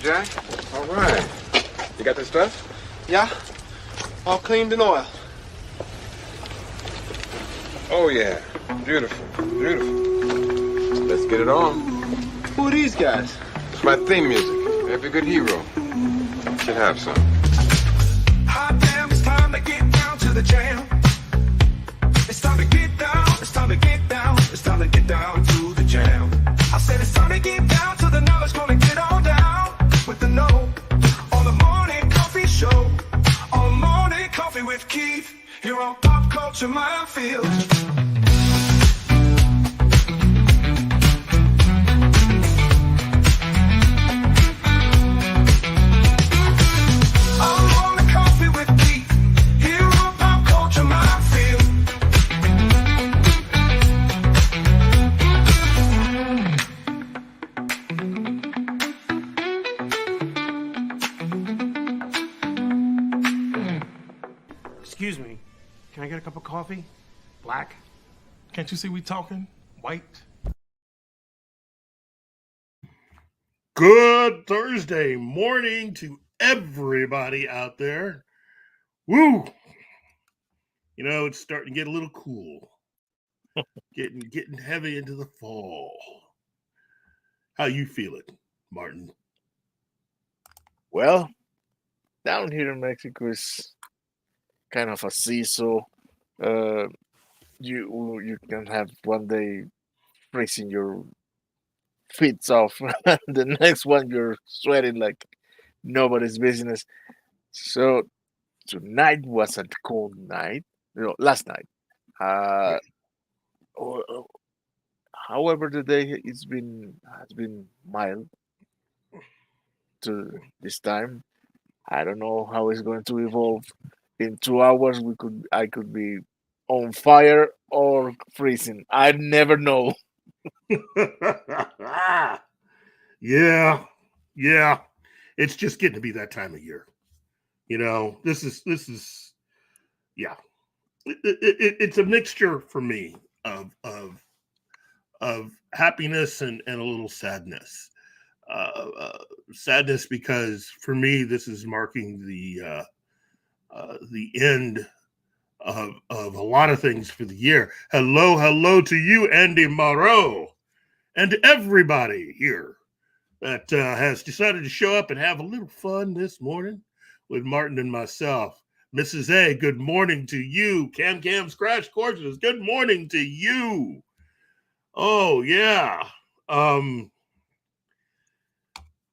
Jack. All right. You got this stuff? Yeah. All cleaned in oil. Oh, yeah. Beautiful. Beautiful. Let's get it on. Who are these guys? It's my theme music. Every good hero should have some. Hot damn, it's time to get down to the jam. It's time to get down, it's time to get down, it's time to get down to the jam. I said it's time to get down to the knowledge, gonna get on down with the know. On the morning coffee show, on morning coffee with Keith, here on Pop Culture Minefield. Excuse me, can I get a cup of coffee? Black? Can't you see we talking? White? Good Thursday morning to everybody out there. Woo! You know, it's starting to get a little cool. getting heavy into the fall. How you feeling, Martin? Well, down here in Mexico is kind of a seesaw. You can have one day freezing your feet off, the next one you're sweating like nobody's business. So tonight was a cold night. Last night. However, the day has been mild to this time. I don't know how it's going to evolve. In 2 hours, I could be on fire or freezing. I never know. Yeah. It's just getting to be that time of year. You know, this is yeah. It's a mixture for me of happiness and a little sadness. Sadness because for me this is marking the end of a lot of things for the year. Hello to you, Andy Morrow, and to everybody here that has decided to show up and have a little fun this morning with Martin and myself. Mrs. A, good morning to you. Cam's Crash Courses, good morning to you. Oh, yeah.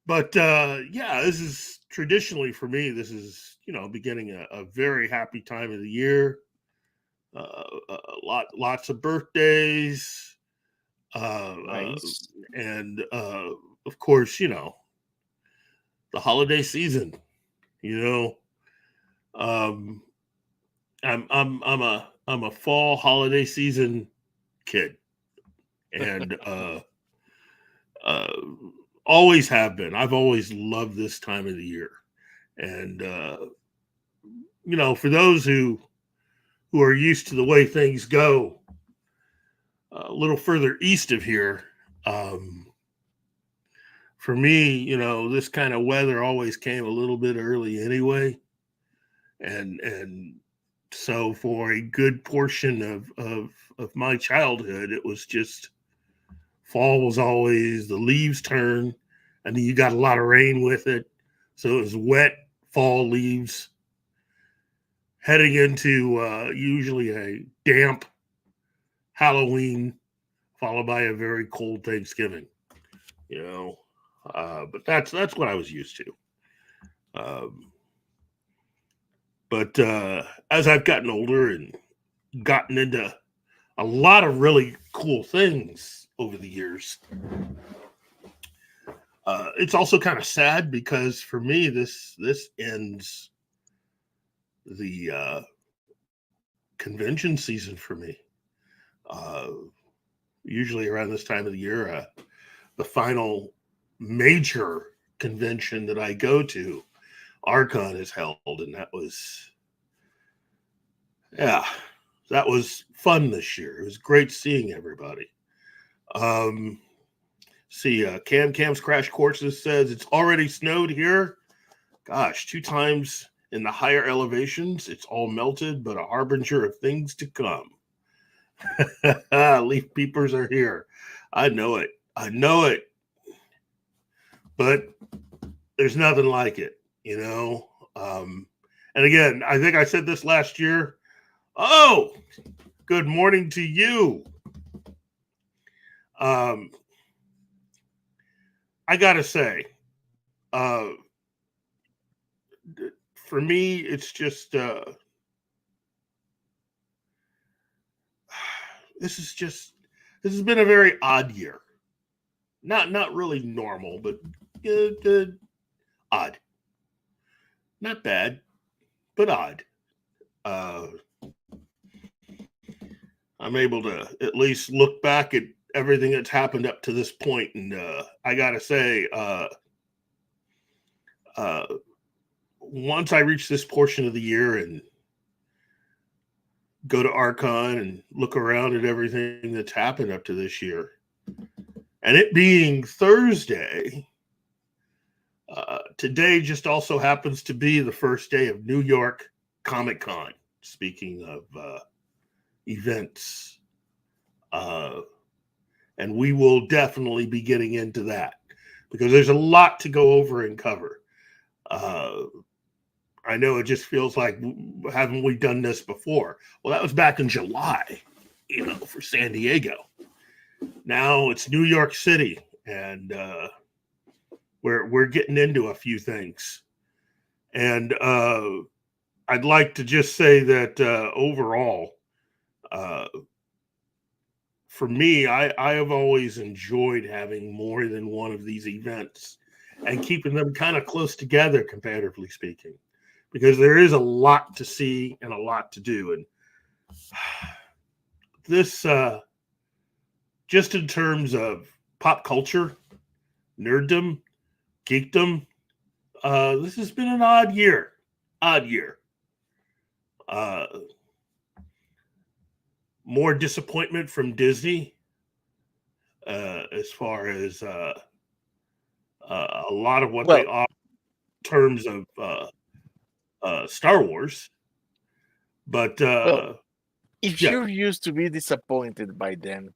This is traditionally for me, this is, beginning a very happy time of the year. Lots of birthdays. Nice. And of course, the holiday season, I'm a fall holiday season kid, and always have been. I've always loved this time of the year, and for those who are used to the way things go a little further east of here, for me, this kind of weather always came a little bit early anyway. And so for a good portion of my childhood, it was just fall was always the leaves turn, and then you got a lot of rain with it. So it was wet fall leaves heading into usually a damp Halloween, followed by a very cold Thanksgiving, but that's what I was used to. But as I've gotten older and gotten into a lot of really cool things over the years, it's also kind of sad because for me, this ends the convention season for me. Usually around this time of the year, the final major convention that I go to, Archon, is held, and that was fun this year. It was great seeing everybody. See, Cam's Crash Courses says it's already snowed here. Gosh, 2 times in the higher elevations. It's all melted, but a harbinger of things to come. Leaf peepers are here. I know it. I know it. But there's nothing like it, you know? And again, I think I said this last year. Oh, good morning to you. I gotta say, for me, it's just this has been a very odd year. Not really normal, but odd. Not bad, but odd. I'm able to at least look back at everything that's happened up to this point, and I gotta say, once I reach this portion of the year and go to Archon and look around at everything that's happened up to this year, and it being Thursday, today just also happens to be the first day of New York Comic Con. Speaking of events, and we will definitely be getting into that because there's a lot to go over and cover. I know it just feels like, haven't we done this before? Well, that was back in July, for San Diego. Now it's New York City, and we're getting into a few things. And I'd like to just say that overall, for me, I have always enjoyed having more than one of these events and keeping them kind of close together, comparatively speaking, because there is a lot to see and a lot to do. And this, just in terms of pop culture, nerddom, geekdom, this has been an odd year. More disappointment from Disney as far as a lot of what they offer in terms of Star Wars. But if you're used to be disappointed by them,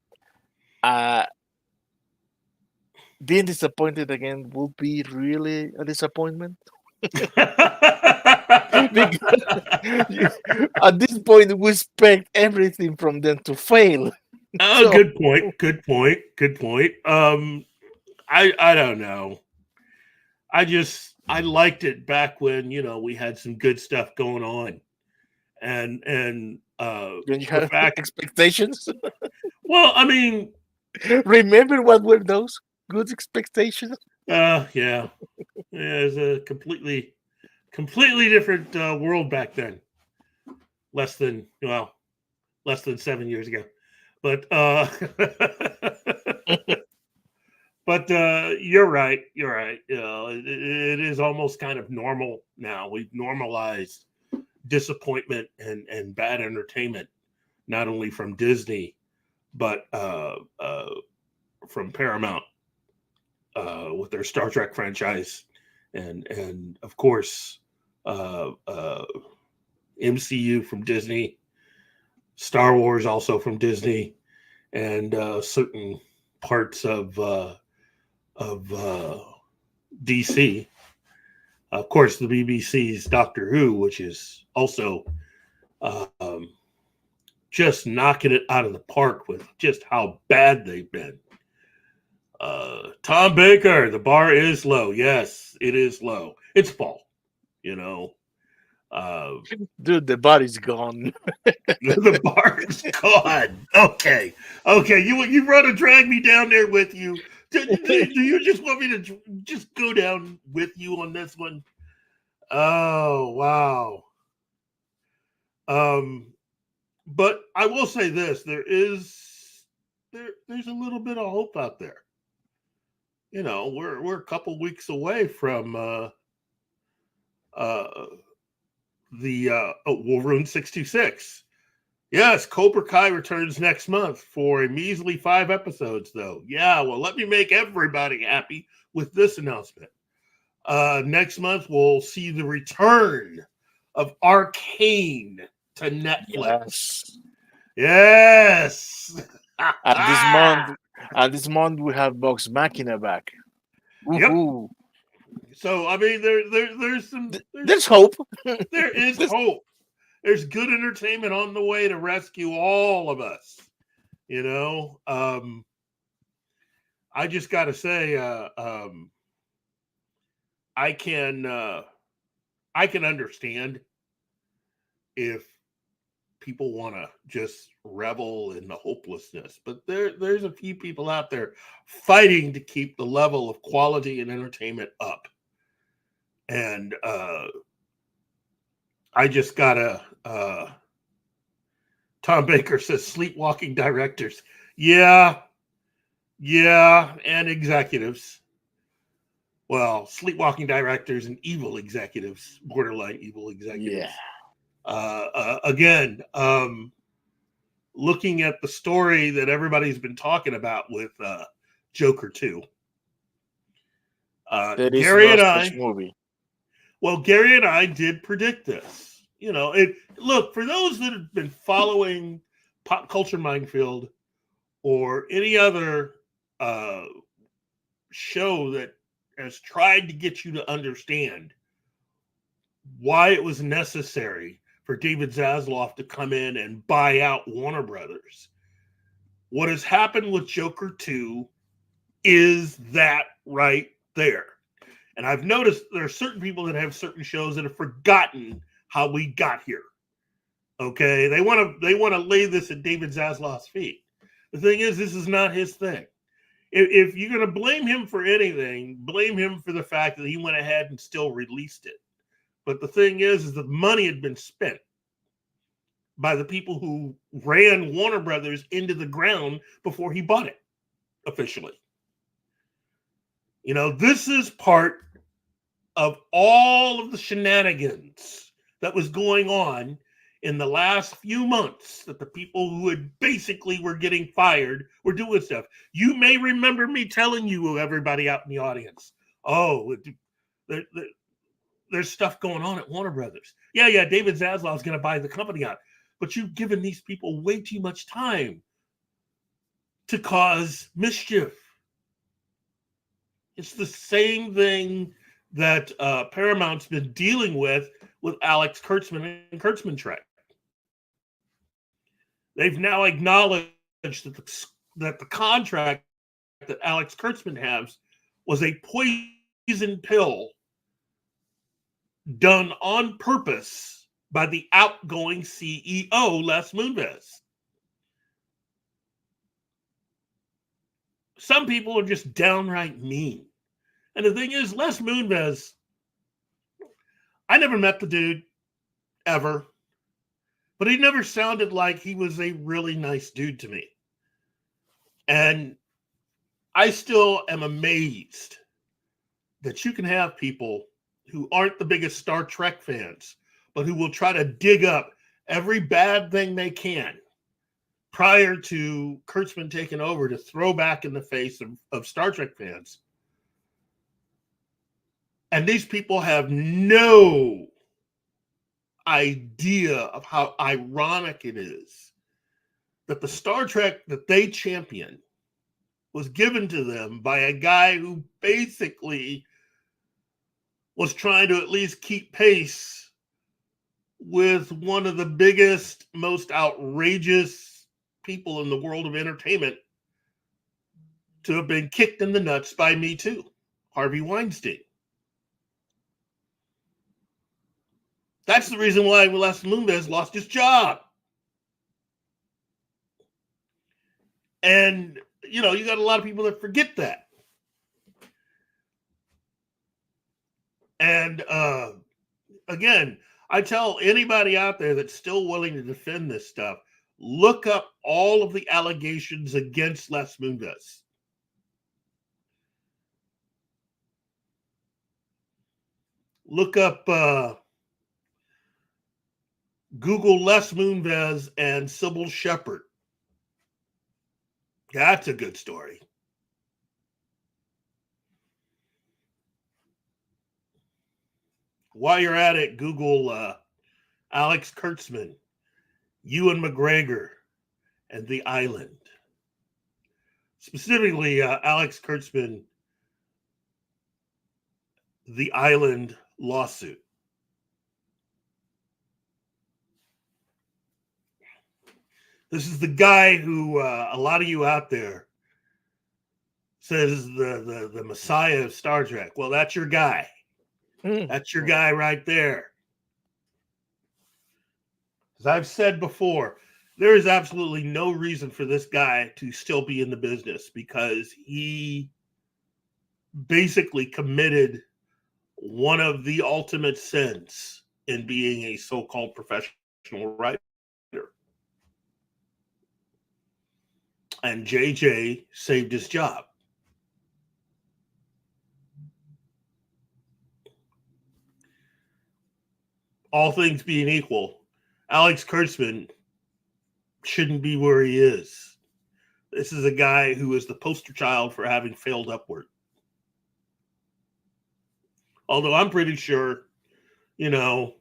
being disappointed again will be really a disappointment. Because at this point, we expect everything from them to fail. Oh, good point. I don't know. I liked it back when we had some good stuff going on, and When you have expectations. Well, I mean, remember what were those good expectations? Yeah, it's a completely different world back then. Less than 7 years ago, but but you're right. It is almost kind of normal now. We've normalized disappointment and bad entertainment, not only from Disney, but from Paramount with their Star Trek franchise, and of course MCU from Disney, Star Wars also from Disney, and certain parts of DC. Of course, the BBC's Doctor Who, which is also just knocking it out of the park with just how bad they've been. Tom Baker, the bar is low. Yes, it is low. It's fall, Dude, the body's gone. The bar is gone. Okay. You want to drag me down there with you? Do you just want me to just go down with you on this one? Oh, wow. But I will say this: there's a little bit of hope out there. We're a couple weeks away from the Wolverine 626. Yes, Cobra Kai returns next month for a measly 5 episodes, though. Yeah, well, let me make everybody happy with this announcement. Next month, we'll see the return of Arcane to Netflix. Yes. Yes. And this month, we have Box Machina back. Yep. Woohoo. So I mean, there's There's hope. there is hope. There's good entertainment on the way to rescue all of us. You know, I just got to say, I can understand if people want to just revel in the hopelessness, but there's a few people out there fighting to keep the level of quality and entertainment up, and I just gotta. Tom Baker says sleepwalking directors, yeah, and executives. Well, sleepwalking directors and evil executives, borderline evil executives. Yeah. Again, looking at the story that everybody's been talking about with Joker 2. There is Gary no and such I, movie. well, Gary and I did predict this. You know, look, for those that have been following Pop Culture Minefield or any other show that has tried to get you to understand why it was necessary for David Zaslav to come in and buy out Warner Brothers. What has happened with Joker 2 is that right there. And I've noticed there are certain people that have certain shows that have forgotten how we got here. Okay, they want to lay this at David Zaslav's feet. The thing is, this is not his thing. If you're going to blame him for anything, blame him for the fact that he went ahead and still released it. But the thing is the money had been spent by the people who ran Warner Brothers into the ground before he bought it officially. You know, this is part of all of the shenanigans that was going on in the last few months, that the people who had basically were getting fired were doing stuff. You may remember me telling you, everybody out in the audience, there's stuff going on at Warner Brothers. Yeah, David Zaslav is going to buy the company out. But you've given these people way too much time to cause mischief. It's the same thing that Paramount's been dealing with Alex Kurtzman and Kurtzman Trek. They've now acknowledged that the contract that Alex Kurtzman has was a poison pill done on purpose by the outgoing CEO, Les Moonves. Some people are just downright mean. And the thing is, Les Moonves, I never met the dude ever, but he never sounded like he was a really nice dude to me. And I still am amazed that you can have people who aren't the biggest Star Trek fans, but who will try to dig up every bad thing they can prior to Kurtzman taking over to throw back in the face of Star Trek fans. And these people have no idea of how ironic it is that the Star Trek that they champion was given to them by a guy who basically was trying to at least keep pace with one of the biggest, most outrageous people in the world of entertainment to have been kicked in the nuts by Me Too, Harvey Weinstein. That's the reason why Les Moonves lost his job. And, you know, you got a lot of people that forget that. And, again, I tell anybody out there that's still willing to defend this stuff, look up all of the allegations against Les Moonves. Look up Google Les Moonves and Sybil Shepherd. That's a good story. While you're at it, Google Alex Kurtzman, Ewan McGregor, and The Island. Specifically, Alex Kurtzman, The Island lawsuit. This is the guy who a lot of you out there says the Messiah of Star Trek. Well, that's your guy. That's your guy right there. As I've said before, there is absolutely no reason for this guy to still be in the business because he basically committed one of the ultimate sins in being a so-called professional writer. And JJ saved his job. All things being equal, Alex Kurtzman shouldn't be where he is. This is a guy who is the poster child for having failed upward. Although I'm pretty sure, there'll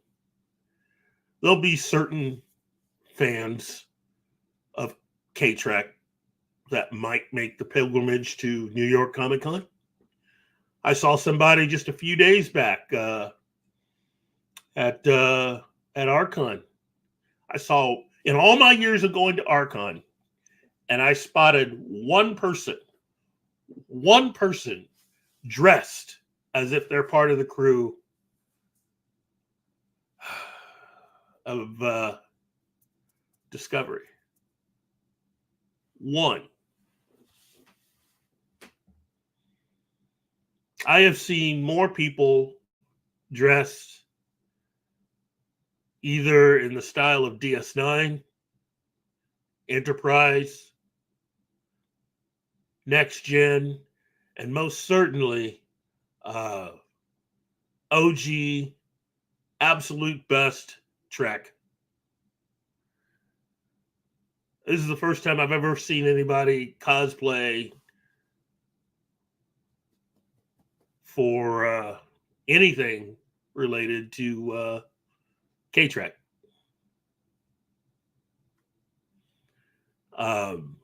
be certain fans of K-Trek that might make the pilgrimage to New York Comic Con. I saw somebody just a few days back at Archon. I saw, in all my years of going to Archon, and I spotted one person dressed as if they're part of the crew of Discovery. One. I have seen more people dressed either in the style of DS9, Enterprise, Next Gen, and most certainly OG, absolute best Trek. This is the first time I've ever seen anybody cosplay for anything related to K-Trek. And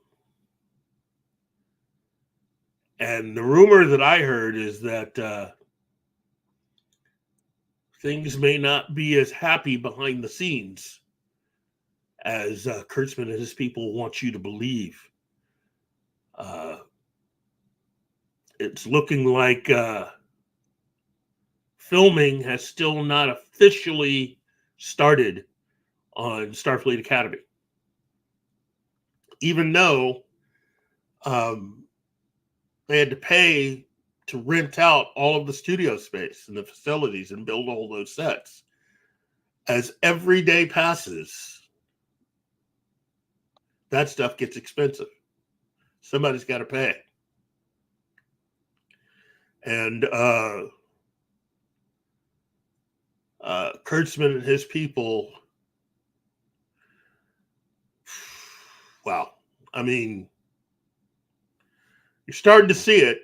the rumor that I heard is that things may not be as happy behind the scenes as Kurtzman and his people want you to believe. It's looking like filming has still not officially started on Starfleet Academy. Even though they had to pay to rent out all of the studio space and the facilities and build all those sets. As every day passes, that stuff gets expensive. Somebody's got to pay. And Kurtzman and his people, wow. I mean, you're starting to see it.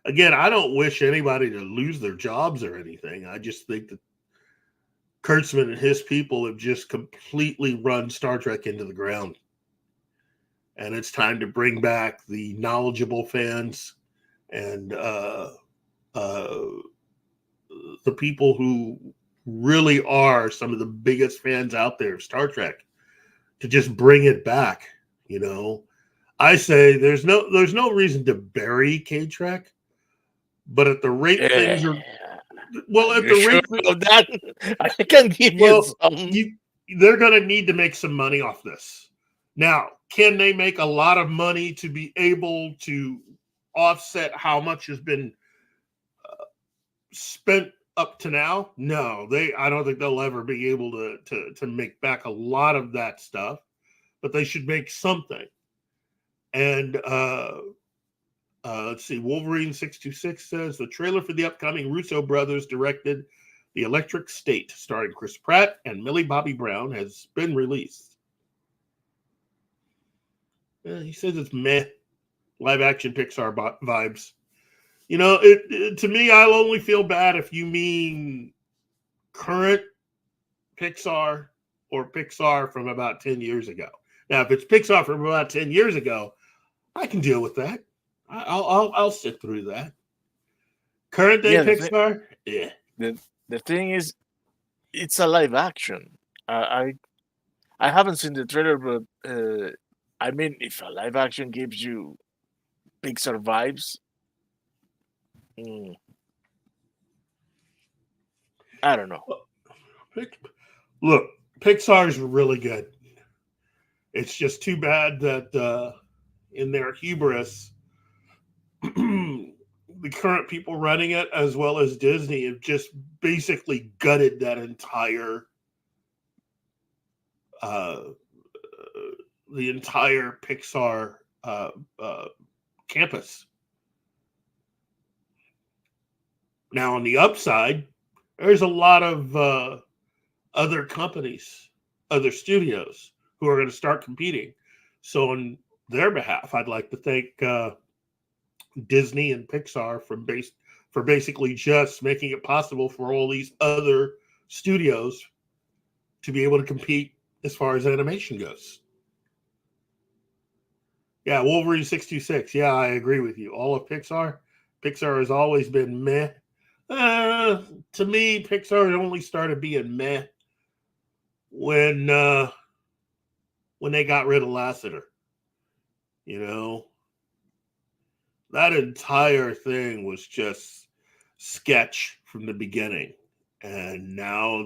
Again, I don't wish anybody to lose their jobs or anything. I just think that Kurtzman and his people have just completely run Star Trek into the ground. And it's time to bring back the knowledgeable fans and the people who really are some of the biggest fans out there of Star Trek to just bring it back. I say there's no reason to bury K-Trek, but at the rate things are, well, at the rate of that, I can give you some. They're going to need to make some money off this. Now, can they make a lot of money to be able to offset how much has been spent up to now? No, I don't think they'll ever be able to make back a lot of that stuff, but they should make something. And let's see, Wolverine 626 says the trailer for the upcoming Russo brothers directed The Electric State, starring Chris Pratt and Millie Bobby Brown, has been released. He says it's meh, live-action Pixar vibes. You know, to me, I'll only feel bad if you mean current Pixar or Pixar from about 10 years ago. Now, if it's Pixar from about 10 years ago, I can deal with that. I'll sit through that. Current day Pixar, yeah. The thing is, it's a live action. I haven't seen the trailer, but I mean, if a live action gives you Pixar vibes, I don't know. Look, Pixar's really good. It's just too bad that in their hubris, the current people running it, as well as Disney, have just basically gutted that entire the entire Pixar campus. Now, on the upside, there's a lot of other companies, other studios who are going to start competing. So, on their behalf, I'd like to thank Disney and Pixar for basically just making it possible for all these other studios to be able to compete as far as animation goes. Yeah, Wolverine 626. Yeah, I agree with you. All of Pixar has always been meh. To me, Pixar only started being meh when they got rid of Lasseter. You know, that entire thing was just sketch from the beginning, and now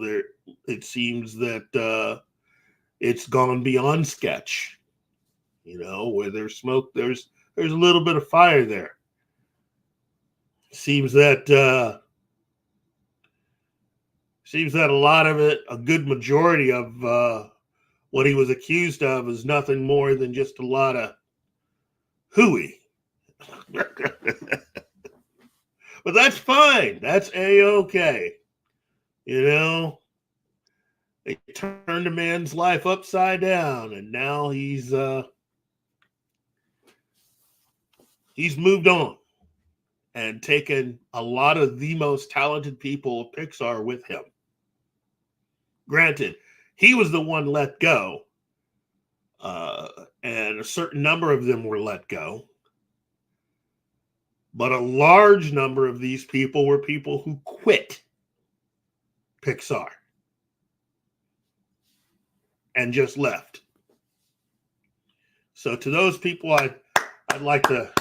it seems that it's gone beyond sketch. You know, where there's smoke, there's a little bit of fire there. Seems that a lot of it, a good majority of what he was accused of, is nothing more than just a lot of hooey. But that's fine. That's A-okay. You know, they turned a man's life upside down, and now he's moved on and taken a lot of the most talented people of Pixar with him. Granted, he was the one let go, and a certain number of them were let go. But a large number of these people were people who quit Pixar and just left. So to those people, I'd like to,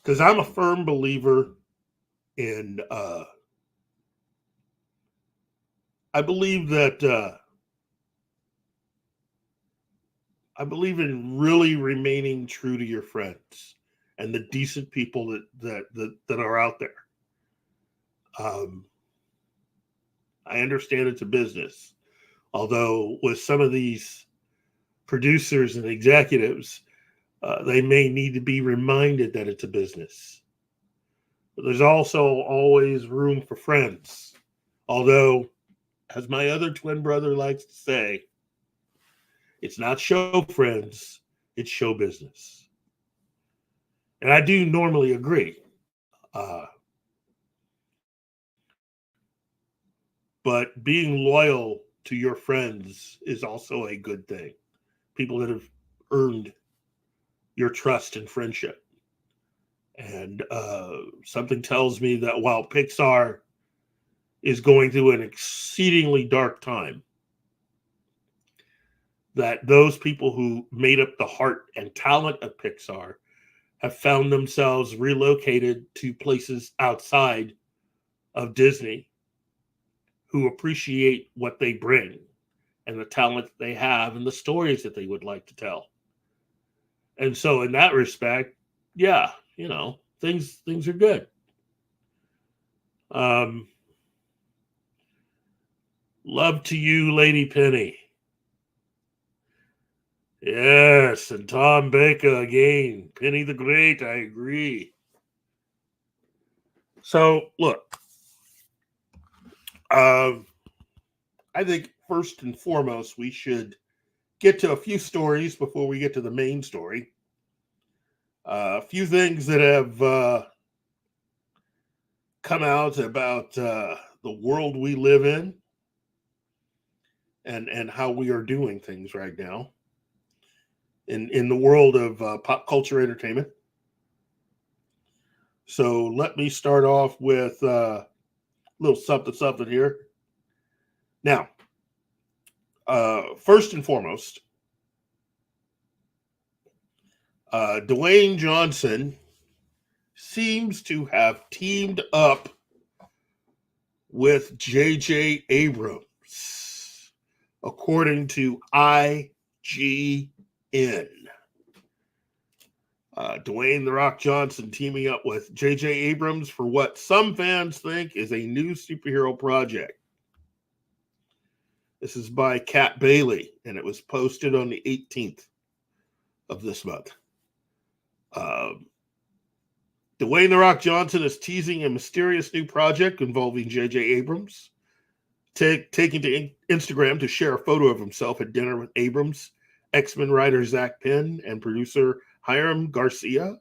because I'm a firm believer in, I believe in really remaining true to your friends and the decent people that are out there. I understand it's a business, although with some of these producers and executives, they may need to be reminded that it's a business. But there's also always room for friends. Although, as my other twin brother likes to say, it's not show friends, it's show business. And I do normally agree. But being loyal to your friends is also a good thing. People that have earned your trust and friendship. And something tells me that while Pixar is going through an exceedingly dark time, that those people who made up the heart and talent of Pixar have found themselves relocated to places outside of Disney, who appreciate what they bring and the talent that they have and the stories that they would like to tell. And so in that respect, yeah, you know, things are good. Love to you, Lady Penny. Yes, and Tom Baker again. Penny the Great, I agree. So, look, I think first and foremost, we should get to a few stories before we get to the main story. A few things that have come out about the world we live in and how we are doing things right now in the world of pop culture entertainment. So let me start off with a little something here. Now, first and foremost, Dwayne Johnson seems to have teamed up with J.J. Abrams, according to IGN. Dwayne "The Rock" Johnson teaming up with J.J. Abrams for what some fans think is a new superhero project. This is by Kat Bailey, and it was posted on the 18th of this month. Dwayne "The Rock" Johnson is teasing a mysterious new project involving J.J. Abrams, taking to Instagram to share a photo of himself at dinner with Abrams, X-Men writer Zach Penn, and producer Hiram Garcia,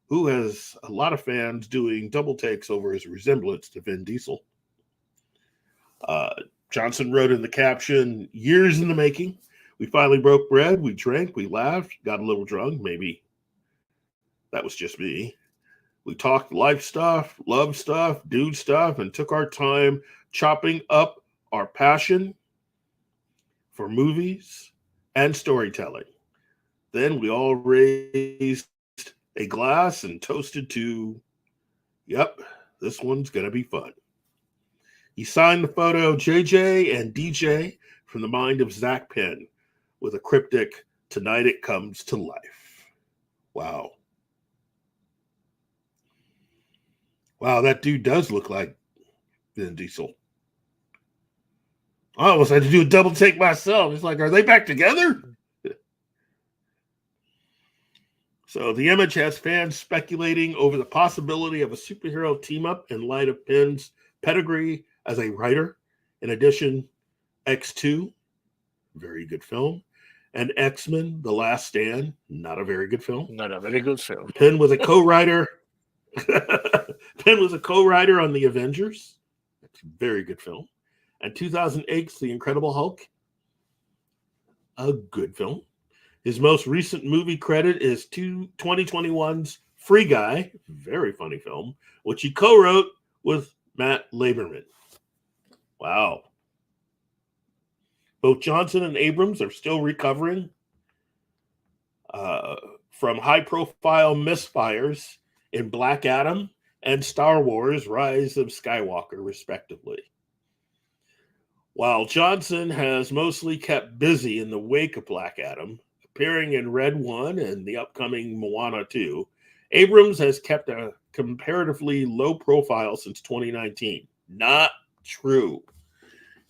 who has a lot of fans doing double takes over his resemblance to Vin Diesel. Johnson wrote in the caption, "Years in the making. We finally broke bread. We drank. We laughed. Got a little drunk. Maybe that was just me. We talked life stuff, love stuff, dude stuff, and took our time chopping up our passion for movies and storytelling. Then we all raised a glass and toasted to, yep, this one's going to be fun." He signed the photo JJ and DJ from the mind of Zach Penn with a cryptic, "Tonight it comes to life." Wow. Wow, that dude does look like Vin Diesel. I almost had to do a double take myself. It's like, are they back together? So the image has fans speculating over the possibility of a superhero team-up in light of Penn's pedigree as a writer. In addition, X2, very good film, and X-Men: The Last Stand, not a very good film. Not a very good film. Penn was a co-writer. Penn was a co-writer on The Avengers. That's a very good film. And 2008's The Incredible Hulk, a good film. His most recent movie credit is 2021's Free Guy, very funny film, which he co-wrote with Matt Laberman. Wow. Both Johnson and Abrams are still recovering from high-profile misfires in Black Adam and Star Wars: Rise of Skywalker, respectively. While Johnson has mostly kept busy in the wake of Black Adam, appearing in Red 1 and the upcoming Moana 2, Abrams has kept a comparatively low profile since 2019. Not true.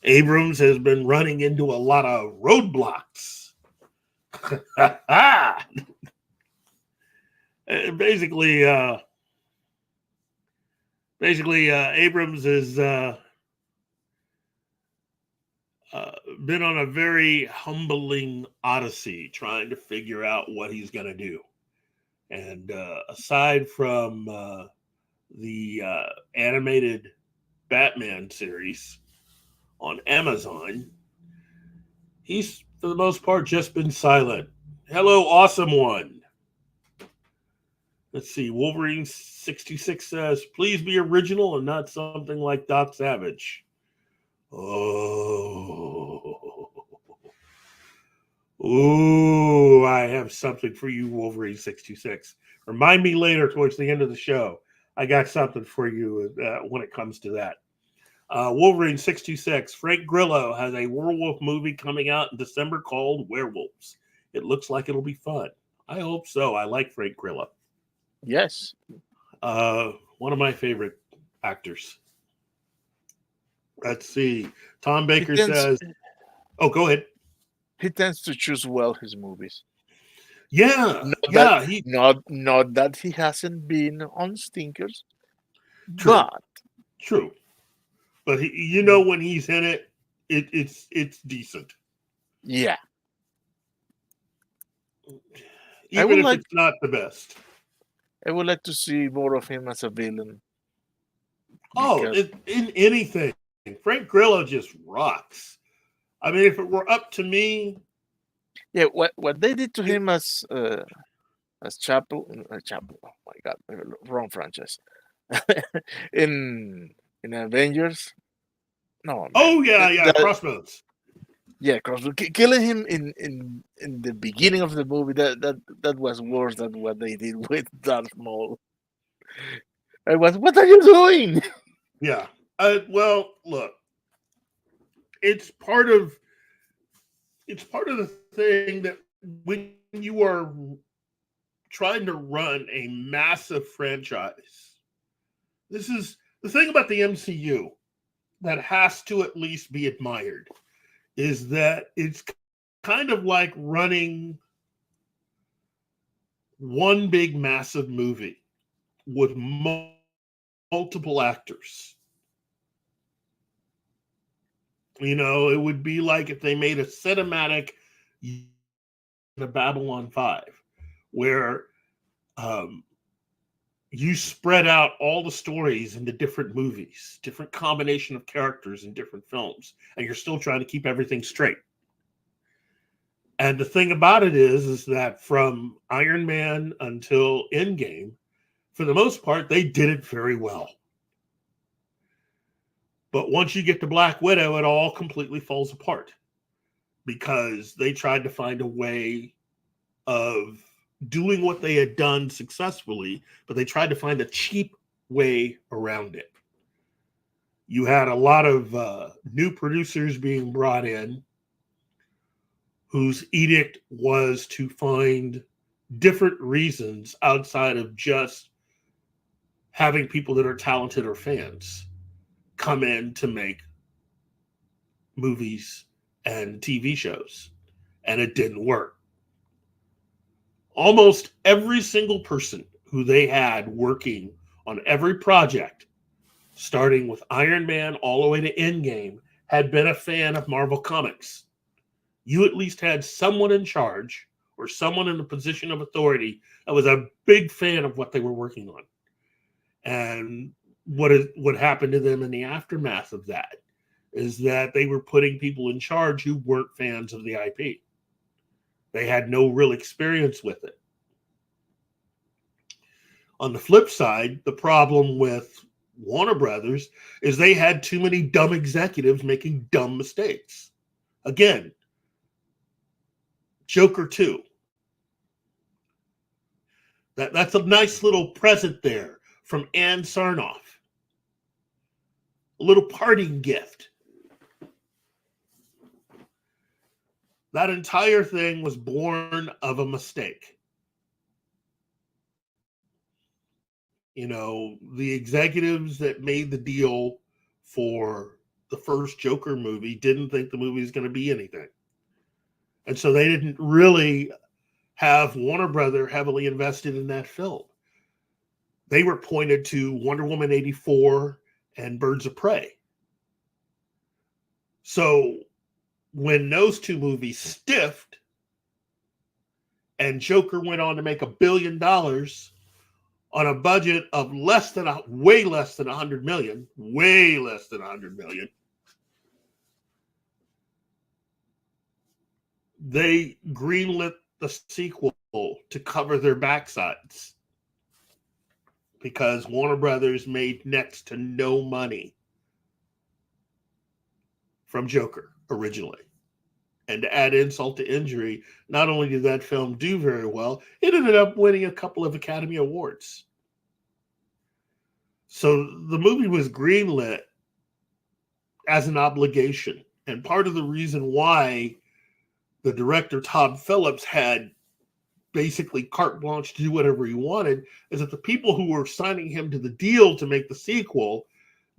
Abrams has been running into a lot of roadblocks. Basically, Abrams has been on a very humbling odyssey trying to figure out what he's going to do. And aside from the animated Batman series on Amazon, he's, for the most part, just been silent. Hello, awesome one. Let's see. Wolverine 66 says, "Please be original and not something like Doc Savage." Oh. Ooh, I have something for you, Wolverine 626. Remind me later towards the end of the show. I got something for you when it comes to that. Wolverine 626. Frank Grillo has a werewolf movie coming out in December called Werewolves. It looks like it'll be fun. I hope so. I like Frank Grillo. Yes. One of my favorite actors. Let's see. Tom Baker says, oh, go ahead. He tends to choose well his movies. Yeah. Not that he hasn't been on stinkers. True. But True. But you know when he's in it, it's decent. yeah, Even if it's not the best. I would like to see more of him as a villain. Oh, Because in anything. Frank Grillo just rocks. I mean, if it were up to me, yeah, what they did to him as Chapel, Chapel. Oh my God, wrong franchise. in Avengers. No man. oh yeah, Crossbones. Yeah, killing him in the beginning of the movie, that was worse than what they did with Darth Maul. I was, what are you doing? Yeah. Well, look, it's part of the thing that when you are trying to run a massive franchise, this is the thing about the MCU that has to at least be admired, is that it's kind of like running one big massive movie with multiple actors. You know, it would be like if they made a cinematic the Babylon 5, where you spread out all the stories into different movies, different combination of characters in different films, and you're still trying to keep everything straight. And the thing about it is that from Iron Man until Endgame, for the most part, they did it very well. But once you get to Black Widow, it all completely falls apart because they tried to find a way of doing what they had done successfully, but they tried to find a cheap way around it. You had a lot of new producers being brought in whose edict was to find different reasons outside of just having people that are talented or fans come in to make movies and TV shows. And it didn't work. Almost every single person who they had working on every project, starting with Iron Man all the way to Endgame, had been a fan of Marvel Comics. You at least had someone in charge or someone in a position of authority that was a big fan of what they were working on. And what happened to them in the aftermath of that is that they were putting people in charge who weren't fans of the IP. They had no real experience with it. On the flip side, the problem with Warner Brothers is they had too many dumb executives making dumb mistakes. Again, Joker 2. That's a nice little present there from Ann Sarnoff. A little parting gift. That entire thing was born of a mistake. You know, the executives that made the deal for the first Joker movie didn't think the movie was going to be anything. And so they didn't really have Warner Brother heavily invested in that film. They were pointed to Wonder Woman 84 and Birds of Prey. So when those two movies stiffed and Joker went on to make $1 billion on a budget of way less than 100 million, way less than 100 million, they greenlit the sequel to cover their backsides because Warner Brothers made next to no money from Joker originally. And to add insult to injury, not only did that film do very well, it ended up winning a couple of Academy Awards. So the movie was greenlit as an obligation. And part of the reason why the director, Todd Phillips, had basically carte blanche to do whatever he wanted is that the people who were signing him to the deal to make the sequel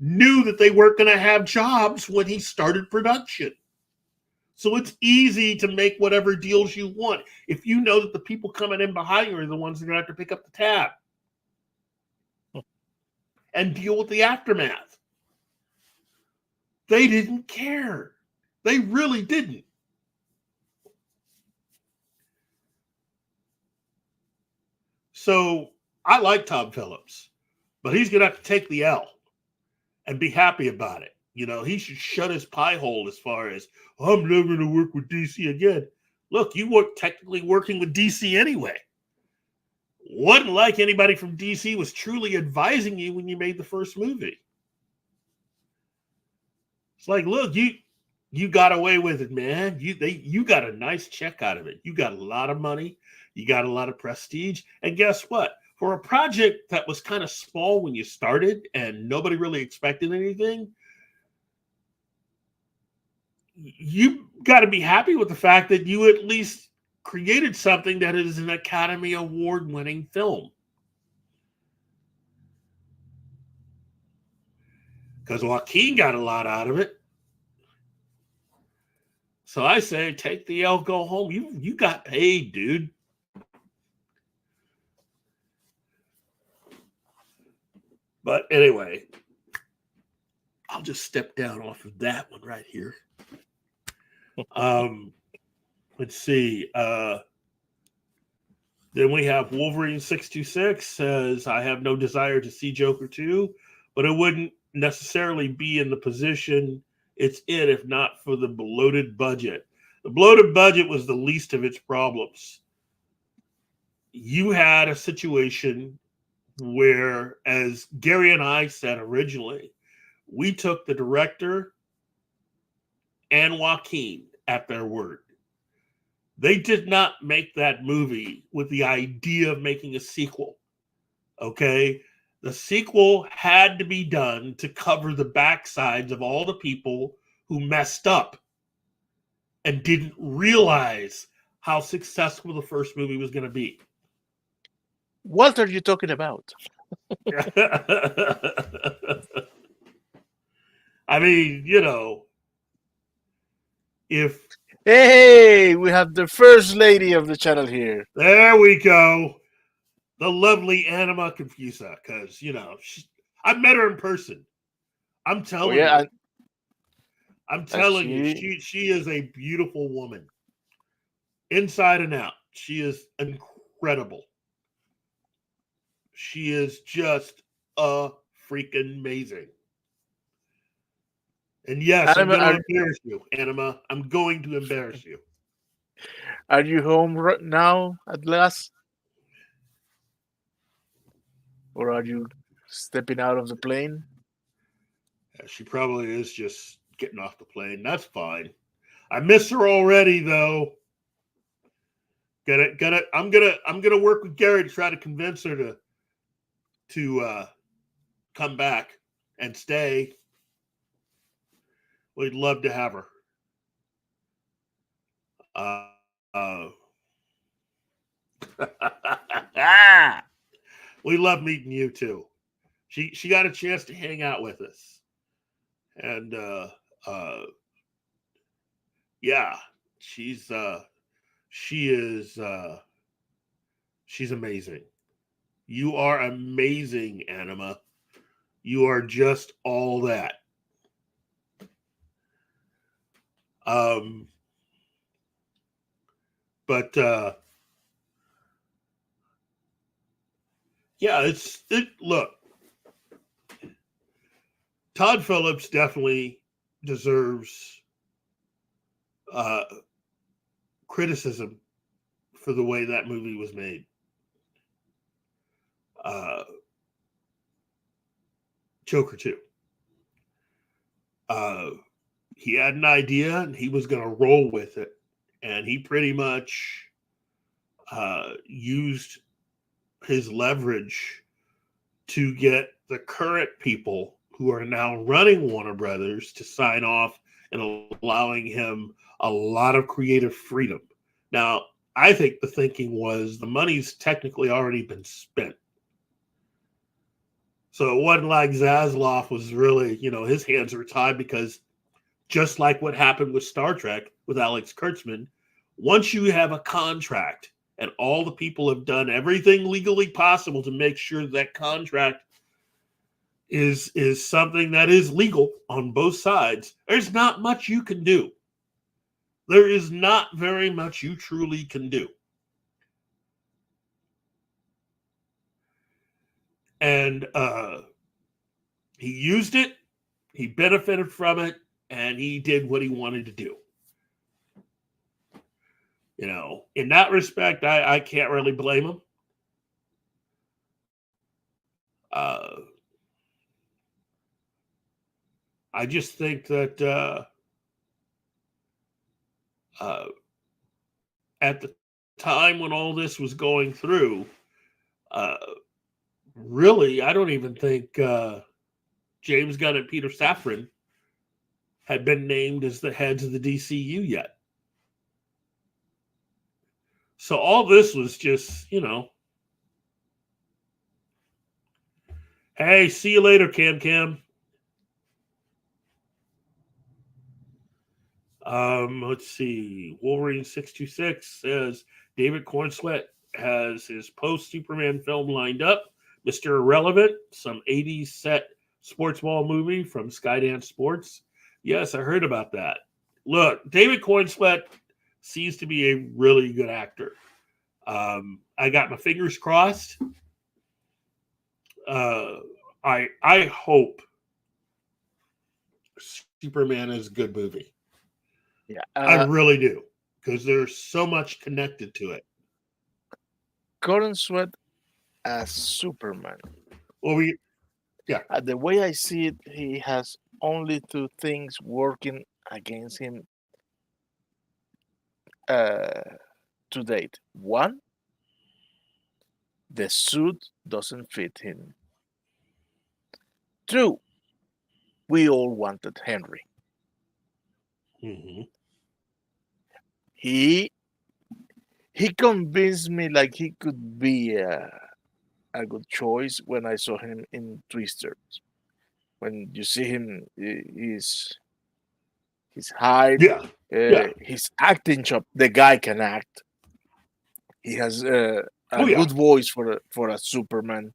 knew that they weren't going to have jobs when he started production. So it's easy to make whatever deals you want if you know that the people coming in behind you are the ones that are going to have to pick up the tab. and deal with the aftermath. They didn't care. They really didn't. So I like Tom Phillips, but he's going to have to take the L and be happy about it. You know, he should shut his pie hole as far as, I'm never going to work with DC again. Look, you weren't technically working with DC anyway. Wasn't like anybody from DC was truly advising you when you made the first movie. It's like, look, you got away with it, man. You got a nice check out of it. You got a lot of money. You got a lot of prestige. And guess what? For a project that was kind of small when you started and nobody really expected anything, you got to be happy with the fact that you at least created something that is an Academy Award-winning film. Because Joaquin got a lot out of it. So I say, take the L, go home. You got paid, dude. But anyway, I'll just step down off of that one right here. Let's see. Then we have Wolverine 626 says, I have no desire to see Joker 2, but it wouldn't necessarily be in the position it's in if not for the bloated budget. The bloated budget was the least of its problems. You had a situation where, as Gary and I said originally, we took the director and Joaquin at their word. They did not make that movie with the idea of making a sequel. Okay? The sequel had to be done to cover the backsides of all the people who messed up and didn't realize how successful the first movie was going to be. What are you talking about? I mean, you know, if... Hey, we have the first lady of the channel here. There we go. The lovely Anima Confusa, because, you know, I met her in person. I'm telling you. I'm telling you, she is a beautiful woman. Inside and out. She is incredible. She is just freaking amazing. And yes, I'm going to embarrass you, Anima. I'm going to embarrass you. Are you home right now at last? Or are you stepping out of the plane? Yeah, she probably is just getting off the plane. That's fine. I miss her already, though. I'm gonna work with Gary to try to convince her to come back and stay. We'd love to have her. We love meeting you too. She got a chance to hang out with us, and yeah, she's amazing. You are amazing, Anima. You are just all that. But yeah, look, Todd Phillips definitely deserves criticism for the way that movie was made. Joker 2. He had an idea and he was going to roll with it. And he pretty much used his leverage to get the current people who are now running Warner Brothers to sign off and allowing him a lot of creative freedom. Now, I think the thinking was the money's technically already been spent. So it wasn't like Zaslav was really, his hands were tied, because just like what happened with Star Trek with Alex Kurtzman, once you have a contract and all the people have done everything legally possible to make sure that contract is something that is legal on both sides. There's not much you can do. There is not very much you truly can do. And he used it, he benefited from it, and he did what he wanted to do. You know, in that respect, I can't really blame him. I just think that at the time when all this was going through, really, I don't even think James Gunn and Peter Safran had been named as the heads of the DCEU yet. So all this was just, you know, hey, see you later, Cam Cam. Let's see. Wolverine 626 says David Cornsweet has his post-Superman film lined up. Mr. Irrelevant, some 80s set sports ball movie from Skydance Sports. Yes, I heard about that. Look, David Cornsweet seems to be a really good actor. I got my fingers crossed. I hope Superman is a good movie. Yeah, I really do, because there's so much connected to it. Cornsweet as Superman. Well, The way I see it, he has only two things working against him to date. One, the suit doesn't fit him. Two, we all wanted Henry. mm-hmm. He convinced me like he could be a good choice when I saw him in Twisters. When you see him, his height, Yeah. his acting job. The guy can act. He has a Oh, yeah. good voice for a Superman.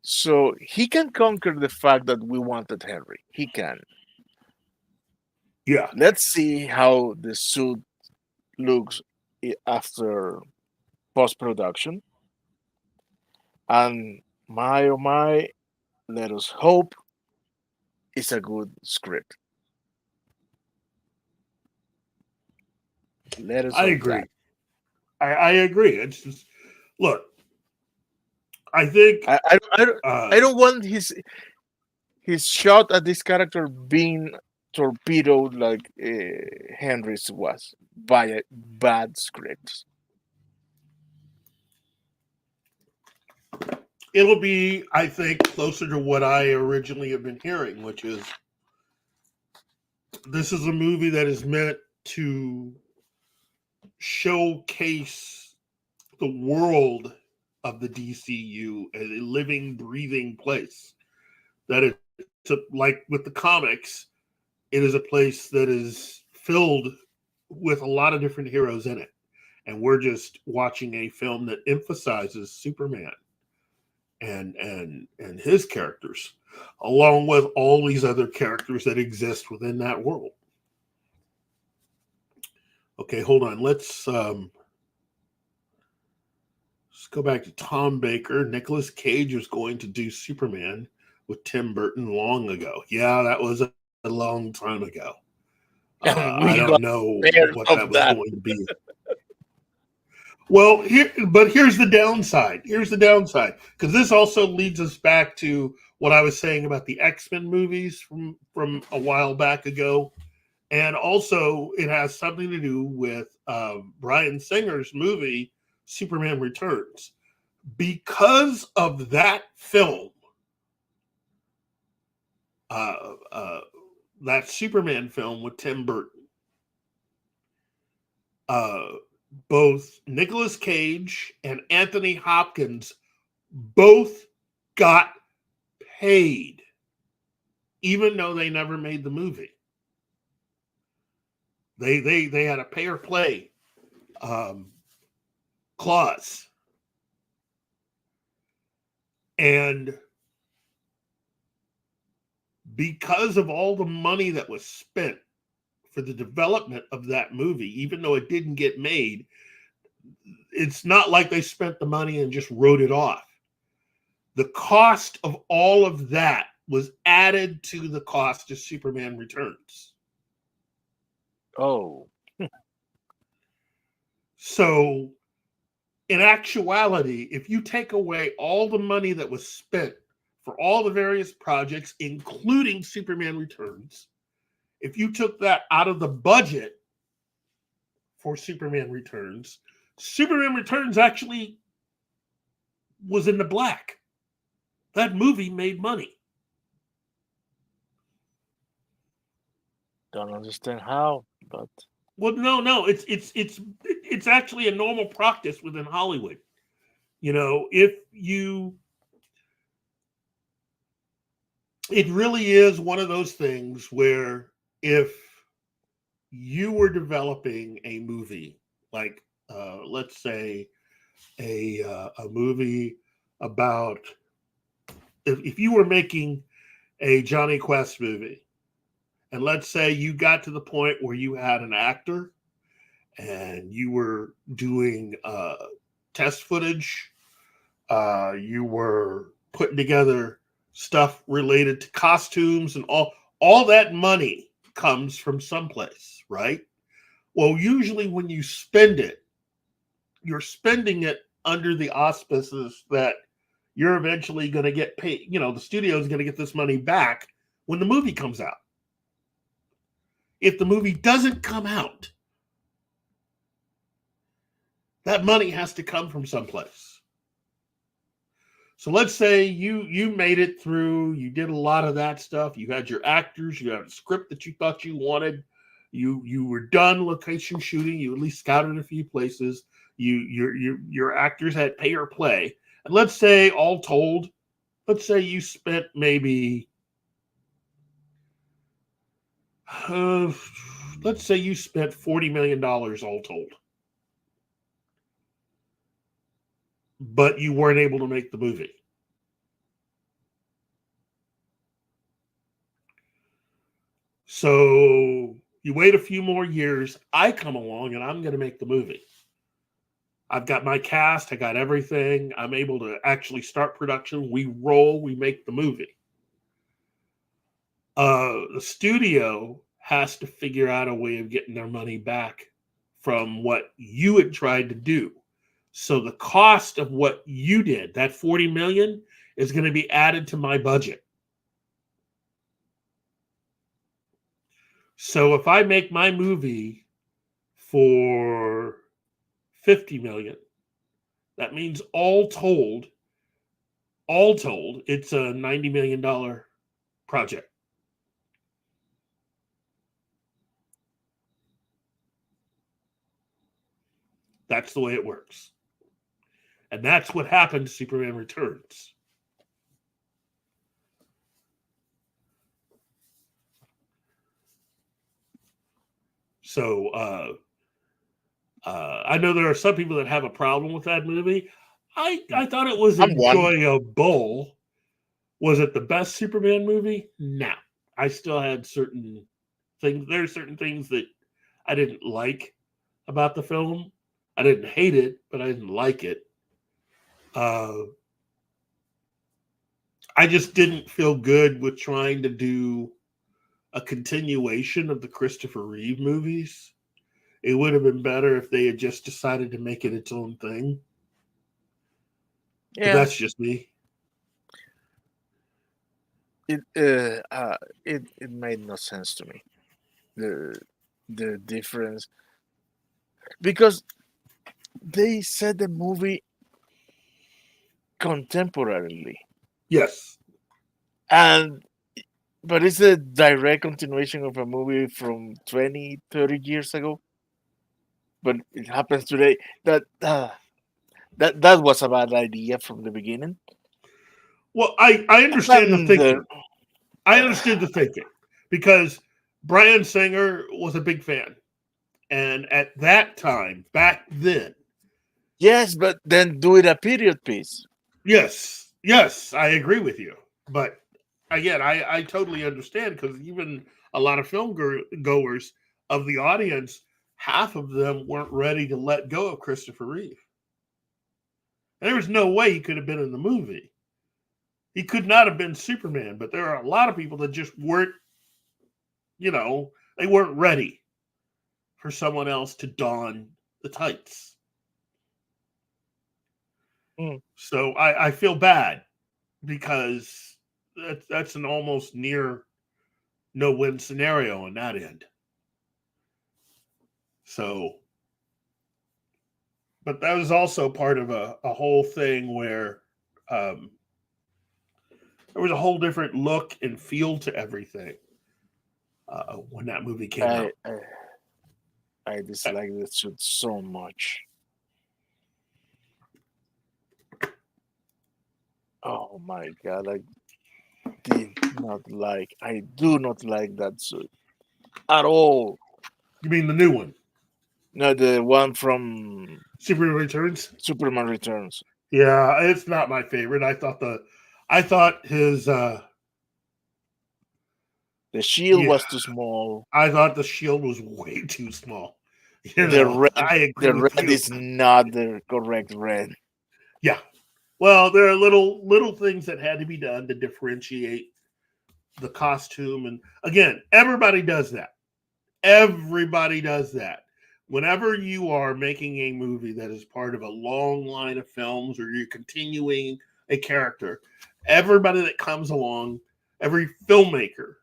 So he can conquer the fact that we wanted Henry. He can. Yeah. Let's see how the suit looks after post-production. And my oh my, let us hope it's a good script. Let us I hope agree. that. I agree. It's just, look, I think I don't want his shot at this character being torpedoed like Henry's was by a bad script. it'll be, I think, closer to what I originally have been hearing, which is this is a movie that is meant to showcase the world of the DCU as a living, breathing place. That it's like with the comics, it is a place that is filled with a lot of different heroes in it. And we're just watching a film that emphasizes Superman and his characters, along with all these other characters that exist within that world. Okay, hold on. Let's go back to Tom Baker. Nicolas Cage was going to do Superman with Tim Burton long ago. Yeah, that was a long time ago. I don't know what that was going to be. Well, here's the downside. Here's the downside, because this also leads us back to what I was saying about the X-Men movies from a while back ago, and also it has something to do with Bryan Singer's movie Superman Returns. Because of that film, that Superman film with Tim Burton, both Nicolas Cage and Anthony Hopkins both got paid, even though they never made the movie. They had a pay or play clause. And because of all the money that was spent for the development of that movie, even though it didn't get made, it's not like they spent the money and just wrote it off. The cost of all of that was added to the cost of Superman Returns. Oh, So, in actuality, if you take away all the money that was spent for all the various projects, including Superman Returns, if you took that out of the budget for Superman Returns actually was in the black. That movie made money. don't understand how, but Well, no, it's actually a normal practice within Hollywood. You know, it really is one of those things where if you were developing a movie, like let's say a movie about, if you were making a Johnny Quest movie, and let's say you got to the point where you had an actor and you were doing test footage, you were putting together stuff related to costumes, and all that money comes from someplace, right? Well, usually when you spend it, you're spending it under the auspices that you're eventually going to get paid. You know, the studio is going to get this money back when the movie comes out. If the movie doesn't come out, that money has to come from someplace. So let's say you made it through, you did a lot of that stuff, you had your actors, you had a script that you thought you wanted, you were done location shooting, you at least scouted a few places, your actors had pay or play. And let's say all told, let's say you spent maybe let's say you spent $40 million all told. But you weren't able to make the movie. So you wait a few more years. I come along and I'm going to make the movie. I've got my cast. I got everything. I'm able to actually start production. We roll. We make the movie. The studio has to figure out a way of getting their money back from what you had tried to do. So the cost of what you did, that $40 million, is going to be added to my budget. So if I make my movie for $50 million, that means all told, it's a $90 million project. That's the way it works. And that's what happened to Superman Returns. So I know there are some people that have a problem with that movie. I thought it was enjoyable. Was it the best Superman movie? No. I still had certain things. There are certain things that I didn't like about the film. I didn't hate it, but I didn't like it. I just didn't feel good with trying to do a continuation of the Christopher Reeve movies. It would have been better if they had just decided to make it its own thing. Yeah. But that's just me. It made no sense to me. The difference, because they said the movie contemporarily. Yes. But it's a direct continuation of a movie from 20, 30 years ago. But it happens today. That was a bad idea from the beginning. Well, I understand the thinking. I understood the thinking because Bryan Singer was a big fan. And at that time, back then. Yes, but then do it a period piece. Yes. Yes, I agree with you. But again, I totally understand because even a lot of film goers of the audience, half of them weren't ready to let go of Christopher Reeve. There was no way he could have been in the movie. He could not have been Superman, but there are a lot of people that just weren't, they weren't ready for someone else to don the tights. Mm. So I feel bad because that's an almost near no-win scenario on that end. So, but that was also part of a whole thing where there was a whole different look and feel to everything when that movie came out. I dislike this suit so much. Oh my god, I do not like that suit at all. You mean the new one, No, the one from Superman Returns? Superman Returns. Yeah, it's not my favorite. I thought his The shield Yeah. was too small. I thought the shield was way too small. The red, I agree the with red you. is not the correct red. Yeah. Well, there are little things that had to be done to differentiate the costume, and again, everybody does that. Everybody does that. Whenever you are making a movie that is part of a long line of films or you're continuing a character, everybody that comes along, every filmmaker,